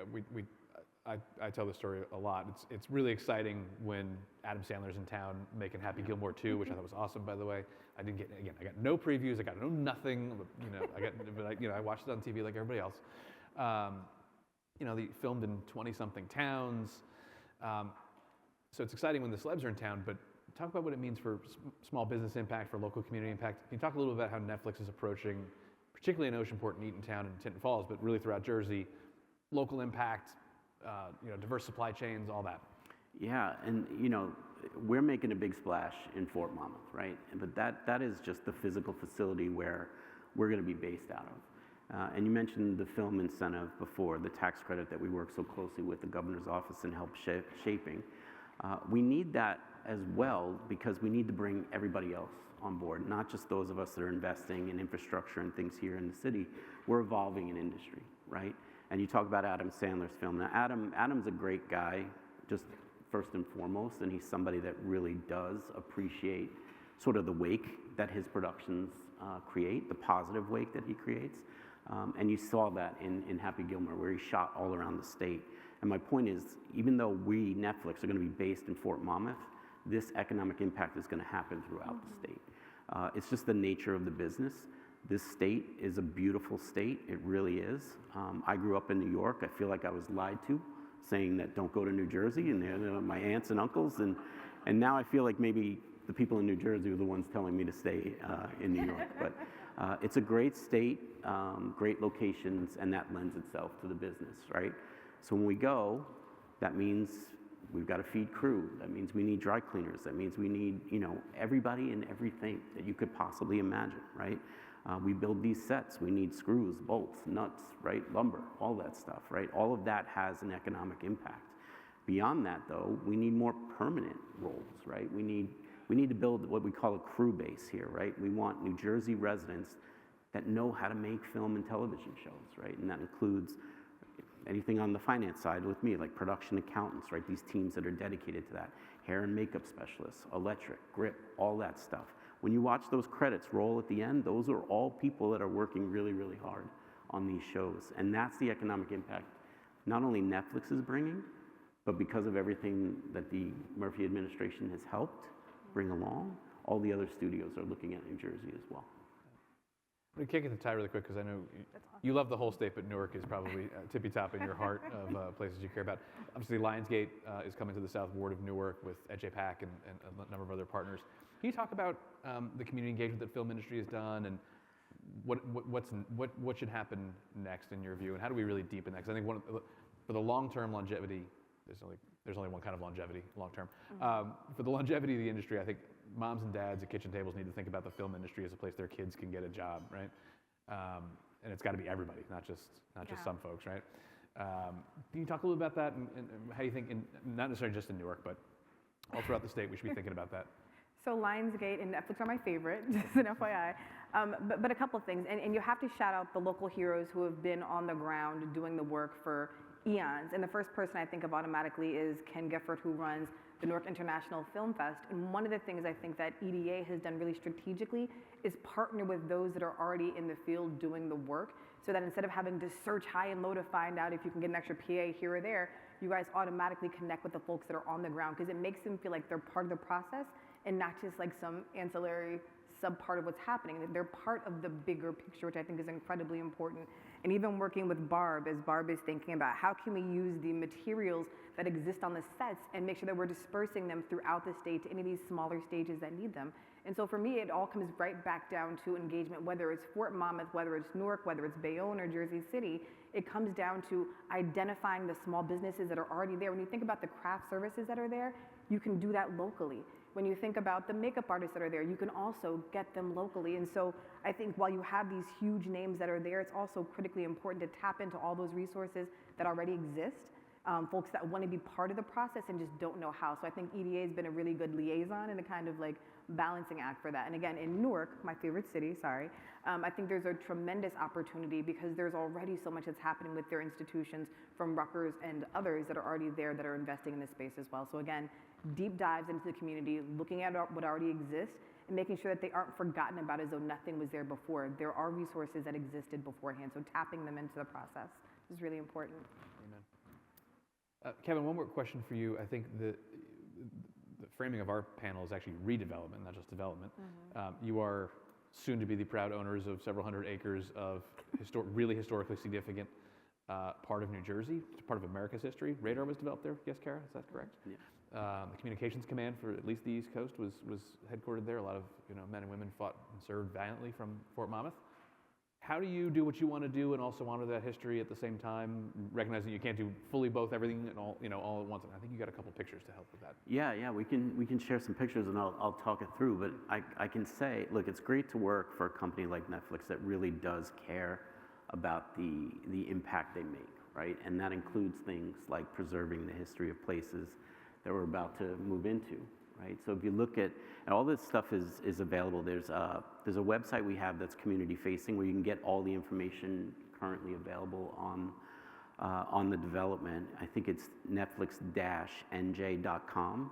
I tell this story a lot. It's really exciting when Adam Sandler's in town making Happy Gilmore 2, which I thought was awesome, by the way. I got no previews. I got no nothing. I watched it on TV like everybody else. They filmed in 20-something towns. So it's exciting when the celebs are in town, but talk about what it means for small business impact, for local community impact. Can you talk a little about how Netflix is approaching, particularly in Oceanport and Eatontown and Tinton Falls, but really throughout Jersey, local impact, diverse supply chains, all that? Yeah, and we're making a big splash in Fort Monmouth, right? But that is just the physical facility where we're going to be based out of. And you mentioned the film incentive before, the tax credit that we work so closely with the governor's office and help shaping. We need that as well because we need to bring everybody else on board, not just those of us that are investing in infrastructure and things here in the city. We're evolving an industry, right? And you talk about Adam Sandler's film. Now, Adam's a great guy, just first and foremost, and he's somebody that really does appreciate sort of the wake that his productions create, the positive wake that he creates. And you saw that in Happy Gilmore, where he shot all around the state. And my point is, even though we, Netflix, are going to be based in Fort Monmouth, this economic impact is going to happen throughout the state. It's just the nature of the business. This state is a beautiful state. It really is. I grew up in New York. I feel like I was lied to, saying that don't go to New Jersey, and they're my aunts and uncles. And now I feel like maybe the people in New Jersey are the ones telling me to stay in New York. But it's a great state, great locations, and that lends itself to the business, right? So when we go, that means we've got to feed crew. That means we need dry cleaners. That means we need, everybody and everything that you could possibly imagine, right? We build these sets. We need screws, bolts, nuts, right? Lumber, all that stuff, right? All of that has an economic impact. Beyond that, though, we need more permanent roles, right? We need to build what we call a crew base here, right? We want New Jersey residents that know how to make film and television shows, right? And that includes anything on the finance side with me, like production accountants, right? These teams that are dedicated to that. Hair and makeup specialists, electric, grip, all that stuff. When you watch those credits roll at the end, those are all people that are working really, really hard on these shows. And that's the economic impact not only Netflix is bringing, but because of everything that the Murphy administration has helped bring along, all the other studios are looking at New Jersey as well. I'm going to kick it to Ty really quick because I know you love the whole state, but Newark is probably tippy top in your heart of places you care about. Obviously, Lionsgate is coming to the south ward of Newark with NJ and a number of other partners. Can you talk about the community engagement that film industry has done and what should happen next in your view, and how do we really deepen that? Because I think for the long-term longevity, there's only one kind of longevity, long-term. For the longevity of the industry, I think moms and dads at kitchen tables need to think about the film industry as a place their kids can get a job, right? And it's got to be everybody, not just some folks, right? Can you talk a little about that and how you think, not necessarily just in Newark, but all throughout the state, we should be thinking about that? So Lionsgate and Netflix are my favorite, just an FYI. But a couple of things, and you have to shout out the local heroes who have been on the ground doing the work for eons. And the first person I think of automatically is Ken Gifford, who runs the Newark International Film Fest. And one of the things I think that EDA has done really strategically is partner with those that are already in the field doing the work, so that instead of having to search high and low to find out if you can get an extra PA here or there, you guys automatically connect with the folks that are on the ground, because it makes them feel like they're part of the process and not just like some ancillary sub part of what's happening. They're part of the bigger picture, which I think is incredibly important. And even working with Barb, as Barb is thinking about how can we use the materials that exist on the sets and make sure that we're dispersing them throughout the state to any of these smaller stages that need them. And so for me, it all comes right back down to engagement, whether it's Fort Monmouth, whether it's Newark, whether it's Bayonne or Jersey City. It comes down to identifying the small businesses that are already there. When you think about the craft services that are there, you can do that locally. When you think about the makeup artists that are there, you can also get them locally. And so I think while you have these huge names that are there, it's also critically important to tap into all those resources that already exist. Folks that want to be part of the process and just don't know how. So I think EDA has been a really good liaison and a kind of like balancing act for that. And again, in Newark, my favorite city, sorry, I think there's a tremendous opportunity because there's already so much that's happening with their institutions from Rutgers and others that are already there that are investing in this space as well. So again, deep dives into the community, looking at what already exists and making sure that they aren't forgotten about as though nothing was there before. There are resources that existed beforehand, so tapping them into the process is really important. Amen. Kevin, one more question for you. I think the framing of our panel is actually redevelopment, not just development. You are soon to be the proud owners of several hundred acres of really historically significant part of New Jersey, part of America's history. Radar was developed there, yes, Kara, is that correct? Yeah. The communications command for at least the East Coast was headquartered there. A lot of men and women fought and served valiantly from Fort Monmouth. How do you do what you want to do and also honor that history at the same time, recognizing you can't do fully both, everything and all at once? And I think you got a couple pictures to help with that. Yeah, we can share some pictures and I'll talk it through. But I can say, look, it's great to work for a company like Netflix that really does care about the impact they make, right? And that includes things like preserving the history of places that we're about to move into, right? So if you look at, and all this stuff is available. There's a website we have that's community facing where you can get all the information currently available on the development. I think it's netflix-nj.com.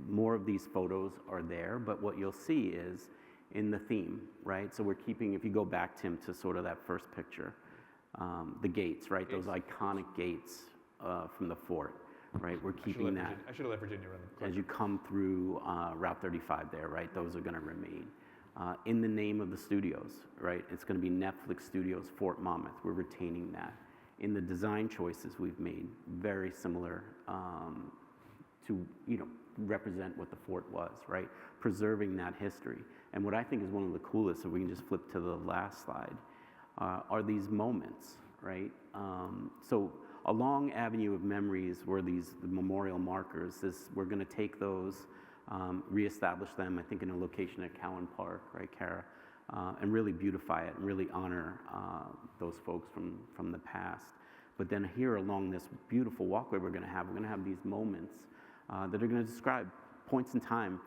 More of these photos are there, but what you'll see is in the theme, right? So we're keeping, if you go back, Tim, to sort of that first picture, the gates, right? Those iconic gates from the fort. Right, we're keeping that. I should have let Virginia run them. As you come through Route 35 there, right, those are going to remain. In the name of the studios, right, it's going to be Netflix Studios Fort Monmouth. We're retaining that. In the design choices we've made, very similar to, represent what the fort was, right, preserving that history. And what I think is one of the coolest, if we can just flip to the last slide, are these moments, right? So a long avenue of memories were the memorial markers. We're going to take those, reestablish them, I think, in a location at Cowan Park, right, Kara, and really beautify it and really honor those folks from the past. But then here along this beautiful walkway we're going to have these moments that are going to describe points in time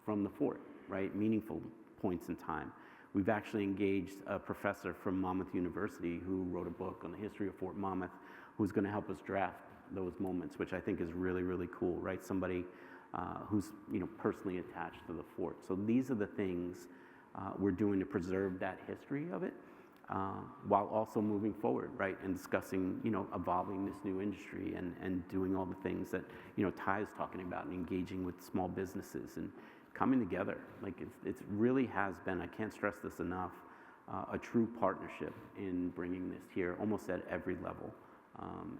from the fort, right, meaningful points in time. We've actually engaged a professor from Monmouth University who wrote a book on the history of Fort Monmouth, who's going to help us draft those moments, which I think is really, really cool, right? Somebody who's personally attached to the fort. So these are the things we're doing to preserve that history of it, while also moving forward, right? And discussing, evolving this new industry and doing all the things that, Ty is talking about and engaging with small businesses and coming together. Like it really has been, I can't stress this enough, a true partnership in bringing this here almost at every level.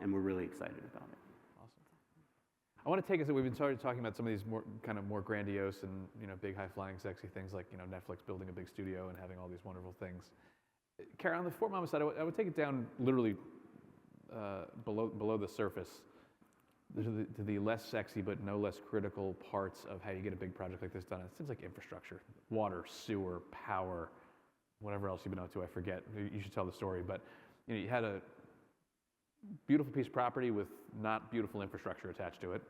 And we're really excited about it. Awesome. I want to take us, we've been started talking about some of these more grandiose and big high flying sexy things like Netflix building a big studio and having all these wonderful things. Kara, on the Fort Monmouth side, I would take it down literally below the surface to the less sexy but no less critical parts of how you get a big project like this done. It seems like infrastructure, water, sewer, power, whatever else you've been up to, I forget. You should tell the story, but you had a beautiful piece of property with not beautiful infrastructure attached to it.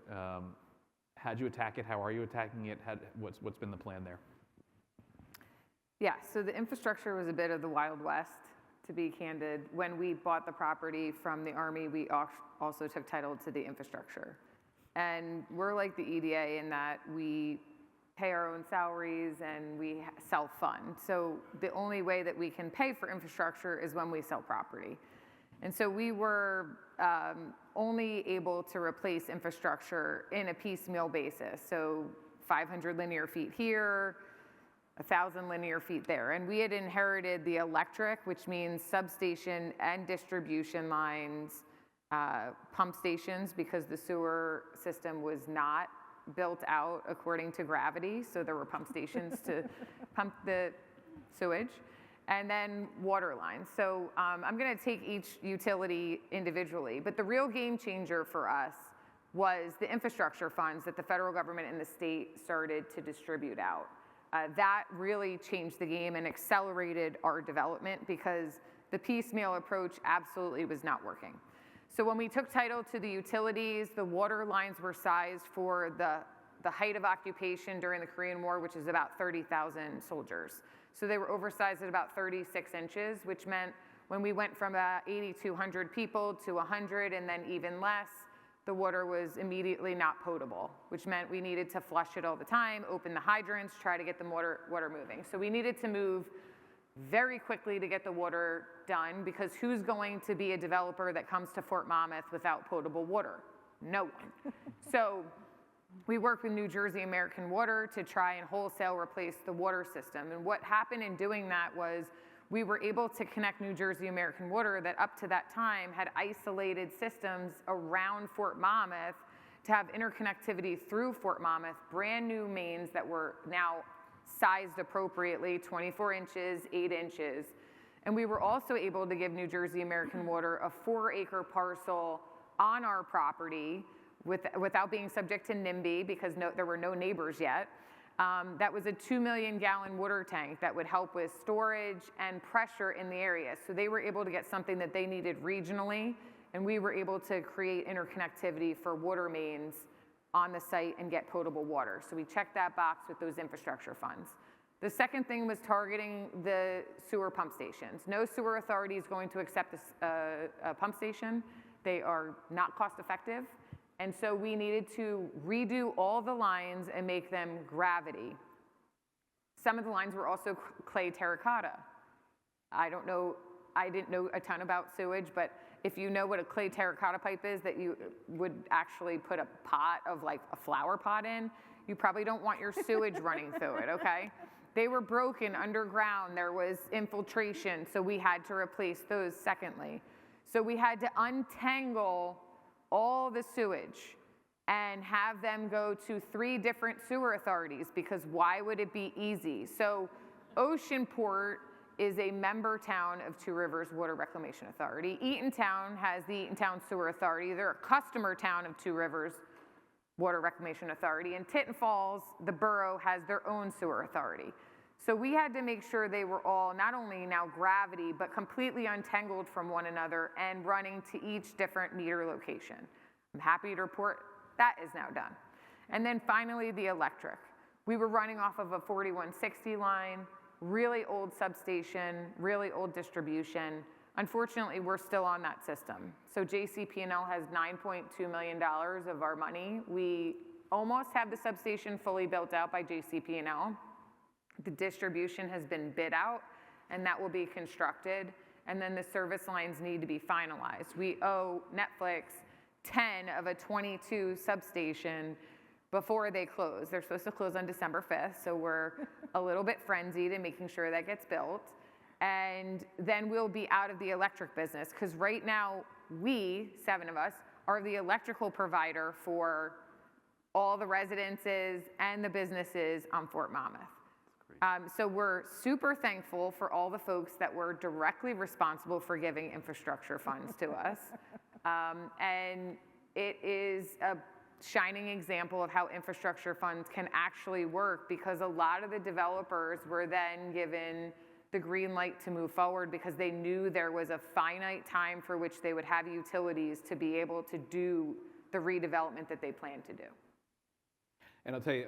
How'd you attack it? How are you attacking it? What's been the plan there? Yeah, so the infrastructure was a bit of the Wild West, to be candid. When we bought the property from the Army, we also took title to the infrastructure. And we're like the EDA in that we pay our own salaries and we self-fund. So the only way that we can pay for infrastructure is when we sell property. And so we were only able to replace infrastructure in a piecemeal basis. So 500 linear feet here, 1,000 linear feet there. And we had inherited the electric, which means substation and distribution lines, pump stations, because the sewer system was not built out according to gravity. So there were pump stations to pump the sewage. And then water lines. So I'm going to take each utility individually, but the real game changer for us was the infrastructure funds that the federal government and the state started to distribute out. That really changed the game and accelerated our development because the piecemeal approach absolutely was not working. So when we took title to the utilities, the water lines were sized for the height of occupation during the Korean War, which is about 30,000 soldiers. So they were oversized at about 36 inches, which meant when we went from 8,200 people to 100 and then even less, the water was immediately not potable, which meant we needed to flush it all the time, open the hydrants, try to get the water moving. So we needed to move very quickly to get the water done, because who's going to be a developer that comes to Fort Monmouth without potable water? No one. So we worked with New Jersey American Water to try and wholesale replace the water system. And what happened in doing that was we were able to connect New Jersey American Water, that up to that time had isolated systems around Fort Monmouth, to have interconnectivity through Fort Monmouth, brand new mains that were now sized appropriately, 24 inches, 8 inches. And we were also able to give New Jersey American Water a 4-acre parcel on our property without being subject to NIMBY, because there were no neighbors yet. That was a 2 million gallon water tank that would help with storage and pressure in the area. So they were able to get something that they needed regionally, and we were able to create interconnectivity for water mains on the site and get potable water. So we checked that box with those infrastructure funds. The second thing was targeting the sewer pump stations. No sewer authority is going to accept a pump station. They are not cost effective. And so we needed to redo all the lines and make them gravity. Some of the lines were also clay terracotta. I didn't know a ton about sewage, but if you know what a clay terracotta pipe is that you would actually put a pot of like a flower pot in, you probably don't want your sewage running through it, okay? They were broken underground. There was infiltration, so we had to replace those secondly. So we had to untangle all the sewage and have them go to 3 different sewer authorities, because why would it be easy? So Oceanport is a member town of Two Rivers Water Reclamation Authority. Eatontown has the Eatontown Sewer Authority. They're a customer town of Two Rivers Water Reclamation Authority. And Tinton Falls, the borough, has their own sewer authority. So we had to make sure they were all not only now gravity, but completely untangled from one another and running to each different meter location. I'm happy to report that is now done. And then finally, the electric. We were running off of a 4160 line, really old substation, really old distribution. Unfortunately, we're still on that system. So JCP&L has $9.2 million of our money. We almost have the substation fully built out by JCP&L. The distribution has been bid out, and that will be constructed. And then the service lines need to be finalized. We owe Netflix 10 of a 22 substation before they close. They're supposed to close on December 5th, so we're a little bit frenzied in making sure that gets built. And then we'll be out of the electric business, because right now, we, 7 of us, are the electrical provider for all the residences and the businesses on Fort Monmouth. So we're super thankful for all the folks that were directly responsible for giving infrastructure funds to us. And it is a shining example of how infrastructure funds can actually work, because a lot of the developers were then given the green light to move forward, because they knew there was a finite time for which they would have utilities to be able to do the redevelopment that they planned to do. And I'll tell you,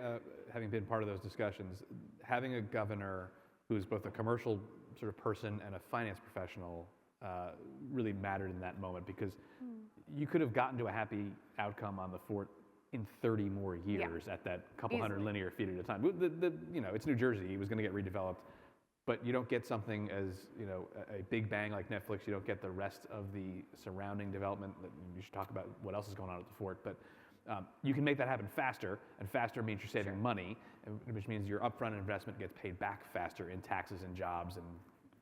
having been part of those discussions, having a governor who's both a commercial sort of person and a finance professional really mattered in that moment, because you could have gotten to a happy outcome on the fort in 30 more years at that couple hundred linear feet at a time. You know, it's New Jersey. It was going to get redeveloped. But you don't get something as, you know, a big bang like Netflix. You don't get the rest of the surrounding development. You should talk about what else is going on at the fort. But You can make that happen faster, and faster means you're saving money, which means your upfront investment gets paid back faster in taxes and jobs and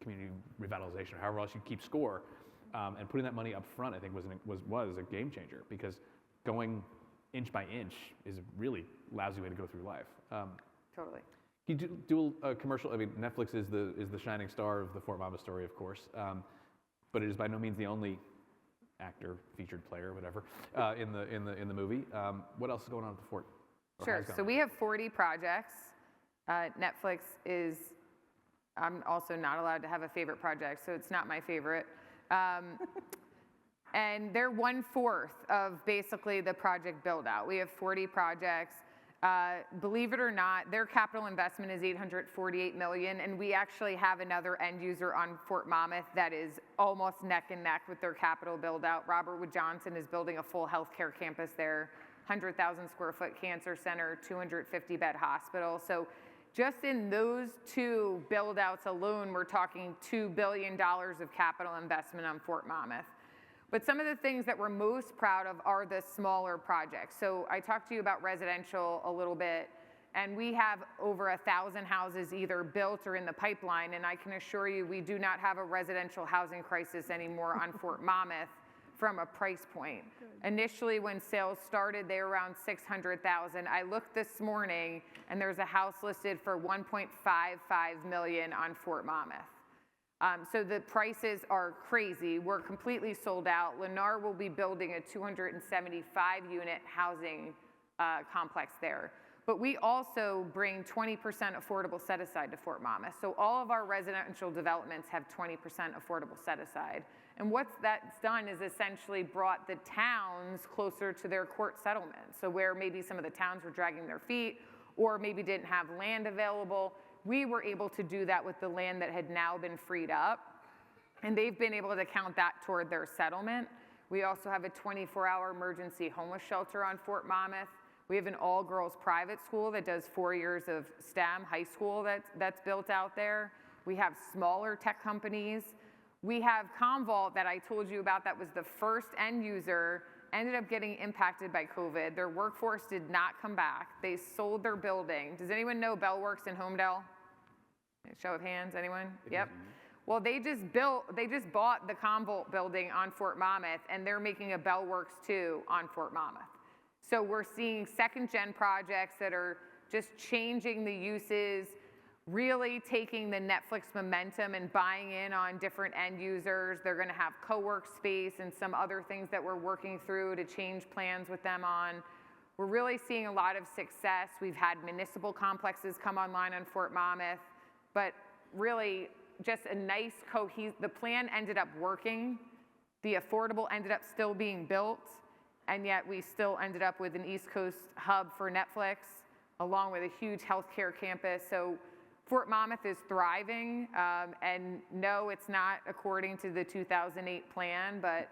community revitalization, or however else you keep score. And putting that money up front, I think, was a game changer, because going inch by inch is a really lousy way to go through life. Totally. You do a commercial. I mean, Netflix is the shining star of the Fort Monmouth story, of course, but it is by no means the only actor, featured player, whatever, in the movie. What else is going on at the fort? Sure. So we have 40 projects. Netflix is. I'm also not allowed to have a favorite project, so it's not my favorite. And they're 1/4 of basically the project build out. We have 40 projects. Believe it or not, their capital investment is $848 million, and we actually have another end user on Fort Monmouth that is almost neck and neck with their capital build out. Robert Wood Johnson is building a full healthcare campus there, 100,000 square foot cancer center, 250 bed hospital. So just in those two build outs alone, we're talking $2 billion of capital investment on Fort Monmouth. But some of the things that we're most proud of are the smaller projects. So I talked to you about residential a little bit, and we have over 1,000 houses either built or in the pipeline, and I can assure you we do not have a residential housing crisis anymore on Fort Monmouth from a price point. Initially, when sales started, they were around $600,000. I looked this morning, and there's a house listed for $1.55 million on Fort Monmouth. So the prices are crazy. We're completely sold out. Lennar will be building a 275-unit housing complex there. But we also bring 20% affordable set-aside to Fort Monmouth. So all of our residential developments have 20% affordable set-aside. And what that's done is essentially brought the towns closer to their court settlement. So where maybe some of the towns were dragging their feet or maybe didn't have land available, we were able to do that with the land that had now been freed up, and they've been able to count that toward their settlement. We also have a 24-hour emergency homeless shelter on Fort Monmouth. We have an all-girls private school that does 4 years of STEM high school that's built out there. We have smaller tech companies. We have Commvault that I told you about that was the first end user, ended up getting impacted by COVID. Their workforce did not come back. They sold their building. Does anyone know Bellworks in Homedale? Show of hands, anyone? Yep. Well, they just bought the Commvault building on Fort Monmouth, and they're making a Bellworks 2 on Fort Monmouth. So we're seeing second-gen projects that are just changing the uses, really taking the Netflix momentum and buying in on different end users. They're going to have co-work space and some other things that we're working through to change plans with them on. We're really seeing a lot of success. We've had municipal complexes come online on Fort Monmouth. But really, just a nice the plan ended up working. The affordable ended up still being built, and yet we still ended up with an East Coast hub for Netflix, along with a huge healthcare campus. So Fort Monmouth is thriving, and no, it's not according to the 2008 plan, but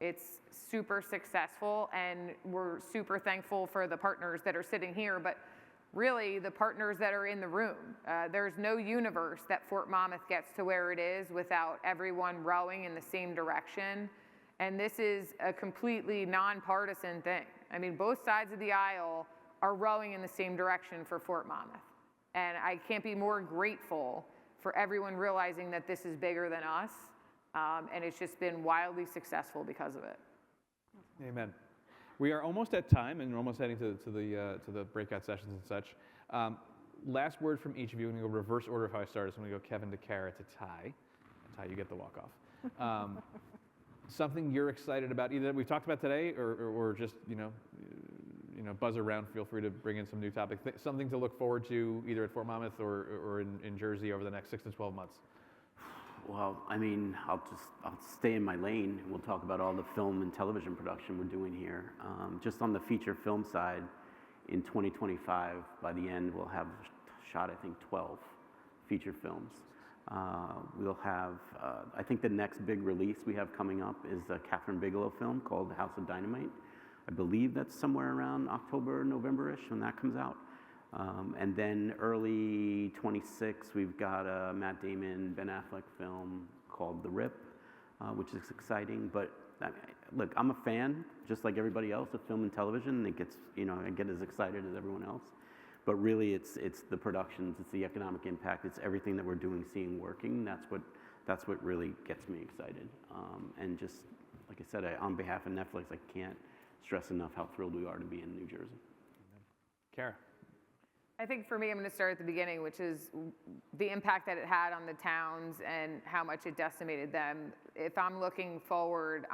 it's super successful, and we're super thankful for the partners that are sitting here. But really, the partners that are in the room. There's no universe that Fort Monmouth gets to where it is without everyone rowing in the same direction. And this is a completely nonpartisan thing. I mean, both sides of the aisle are rowing in the same direction for Fort Monmouth. And I can't be more grateful for everyone realizing that this is bigger than us. And it's just been wildly successful because of it. Amen. We are almost at time, and we're almost heading to the breakout sessions and such. Last word from each of you. I'm going to go reverse order of how I started. So I'm going to go Kevin to Kara to Ty. Ty, you get the walk off. Something you're excited about, either that we've talked about today, or just buzz around. Feel free to bring in some new topics. Something to look forward to, either at Fort Monmouth or in Jersey over the next 6 to 12 months. Well, I mean, I'll stay in my lane. We'll talk about all the film and television production we're doing here. Just on the feature film side, in 2025, by the end, we'll have shot, I think, 12 feature films. We'll have, I think the next big release we have coming up is a Catherine Bigelow film called House of Dynamite. I believe that's somewhere around October, November-ish when that comes out. And then early 26, we've got a Matt Damon, Ben Affleck film called The Rip, which is exciting. But look, I'm a fan, just like everybody else, of film and television. It gets, I get as excited as everyone else. But really, it's the productions, it's the economic impact, it's everything that we're doing, seeing, working. That's what really gets me excited. And just like I said, on behalf of Netflix, I can't stress enough how thrilled we are to be in New Jersey. Kara. I think for me, I'm going to start at the beginning, which is the impact that it had on the towns and how much it decimated them. If I'm looking forward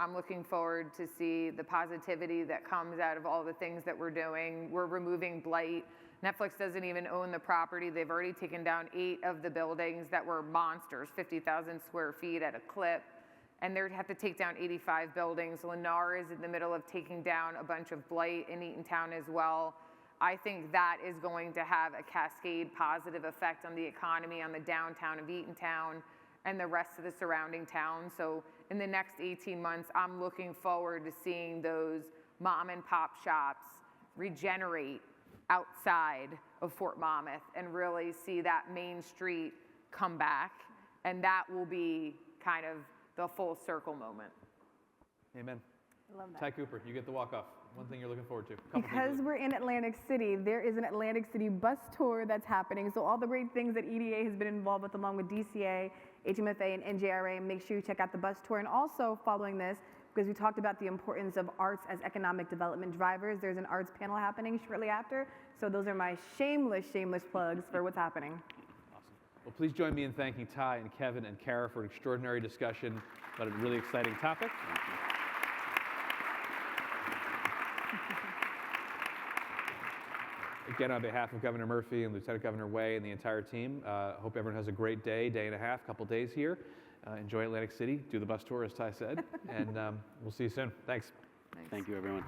to see the positivity that comes out of all the things that we're doing. We're removing blight. Netflix doesn't even own the property. They've already taken down 8 of the buildings that were monsters, 50,000 square feet at a clip. And they have to take down 85 buildings. Lennar is in the middle of taking down a bunch of blight in Eatontown as well. I think that is going to have a cascade positive effect on the economy, on the downtown of Eatontown and the rest of the surrounding towns. So in the next 18 months, I'm looking forward to seeing those mom and pop shops regenerate outside of Fort Monmouth and really see that Main Street come back. And that will be kind of the full circle moment. Amen. I love that. Ty Cooper, you get the walk-off. One thing you're looking forward to. Because we're in Atlantic City, there is an Atlantic City bus tour that's happening. So all the great things that EDA has been involved with, along with DCA, HMFA, and NJRA, make sure you check out the bus tour. And also following this, because we talked about the importance of arts as economic development drivers, there's an arts panel happening shortly after. So those are my shameless plugs for what's happening. Awesome. Well, please join me in thanking Ty and Kevin and Kara for an extraordinary discussion about a really exciting topic. Again, on behalf of Governor Murphy and Lieutenant Governor Way and the entire team, hope everyone has a great day and a half, couple days here. Enjoy Atlantic City, do the bus tour as Ty said, and we'll see you soon. Thanks. Thank you, everyone.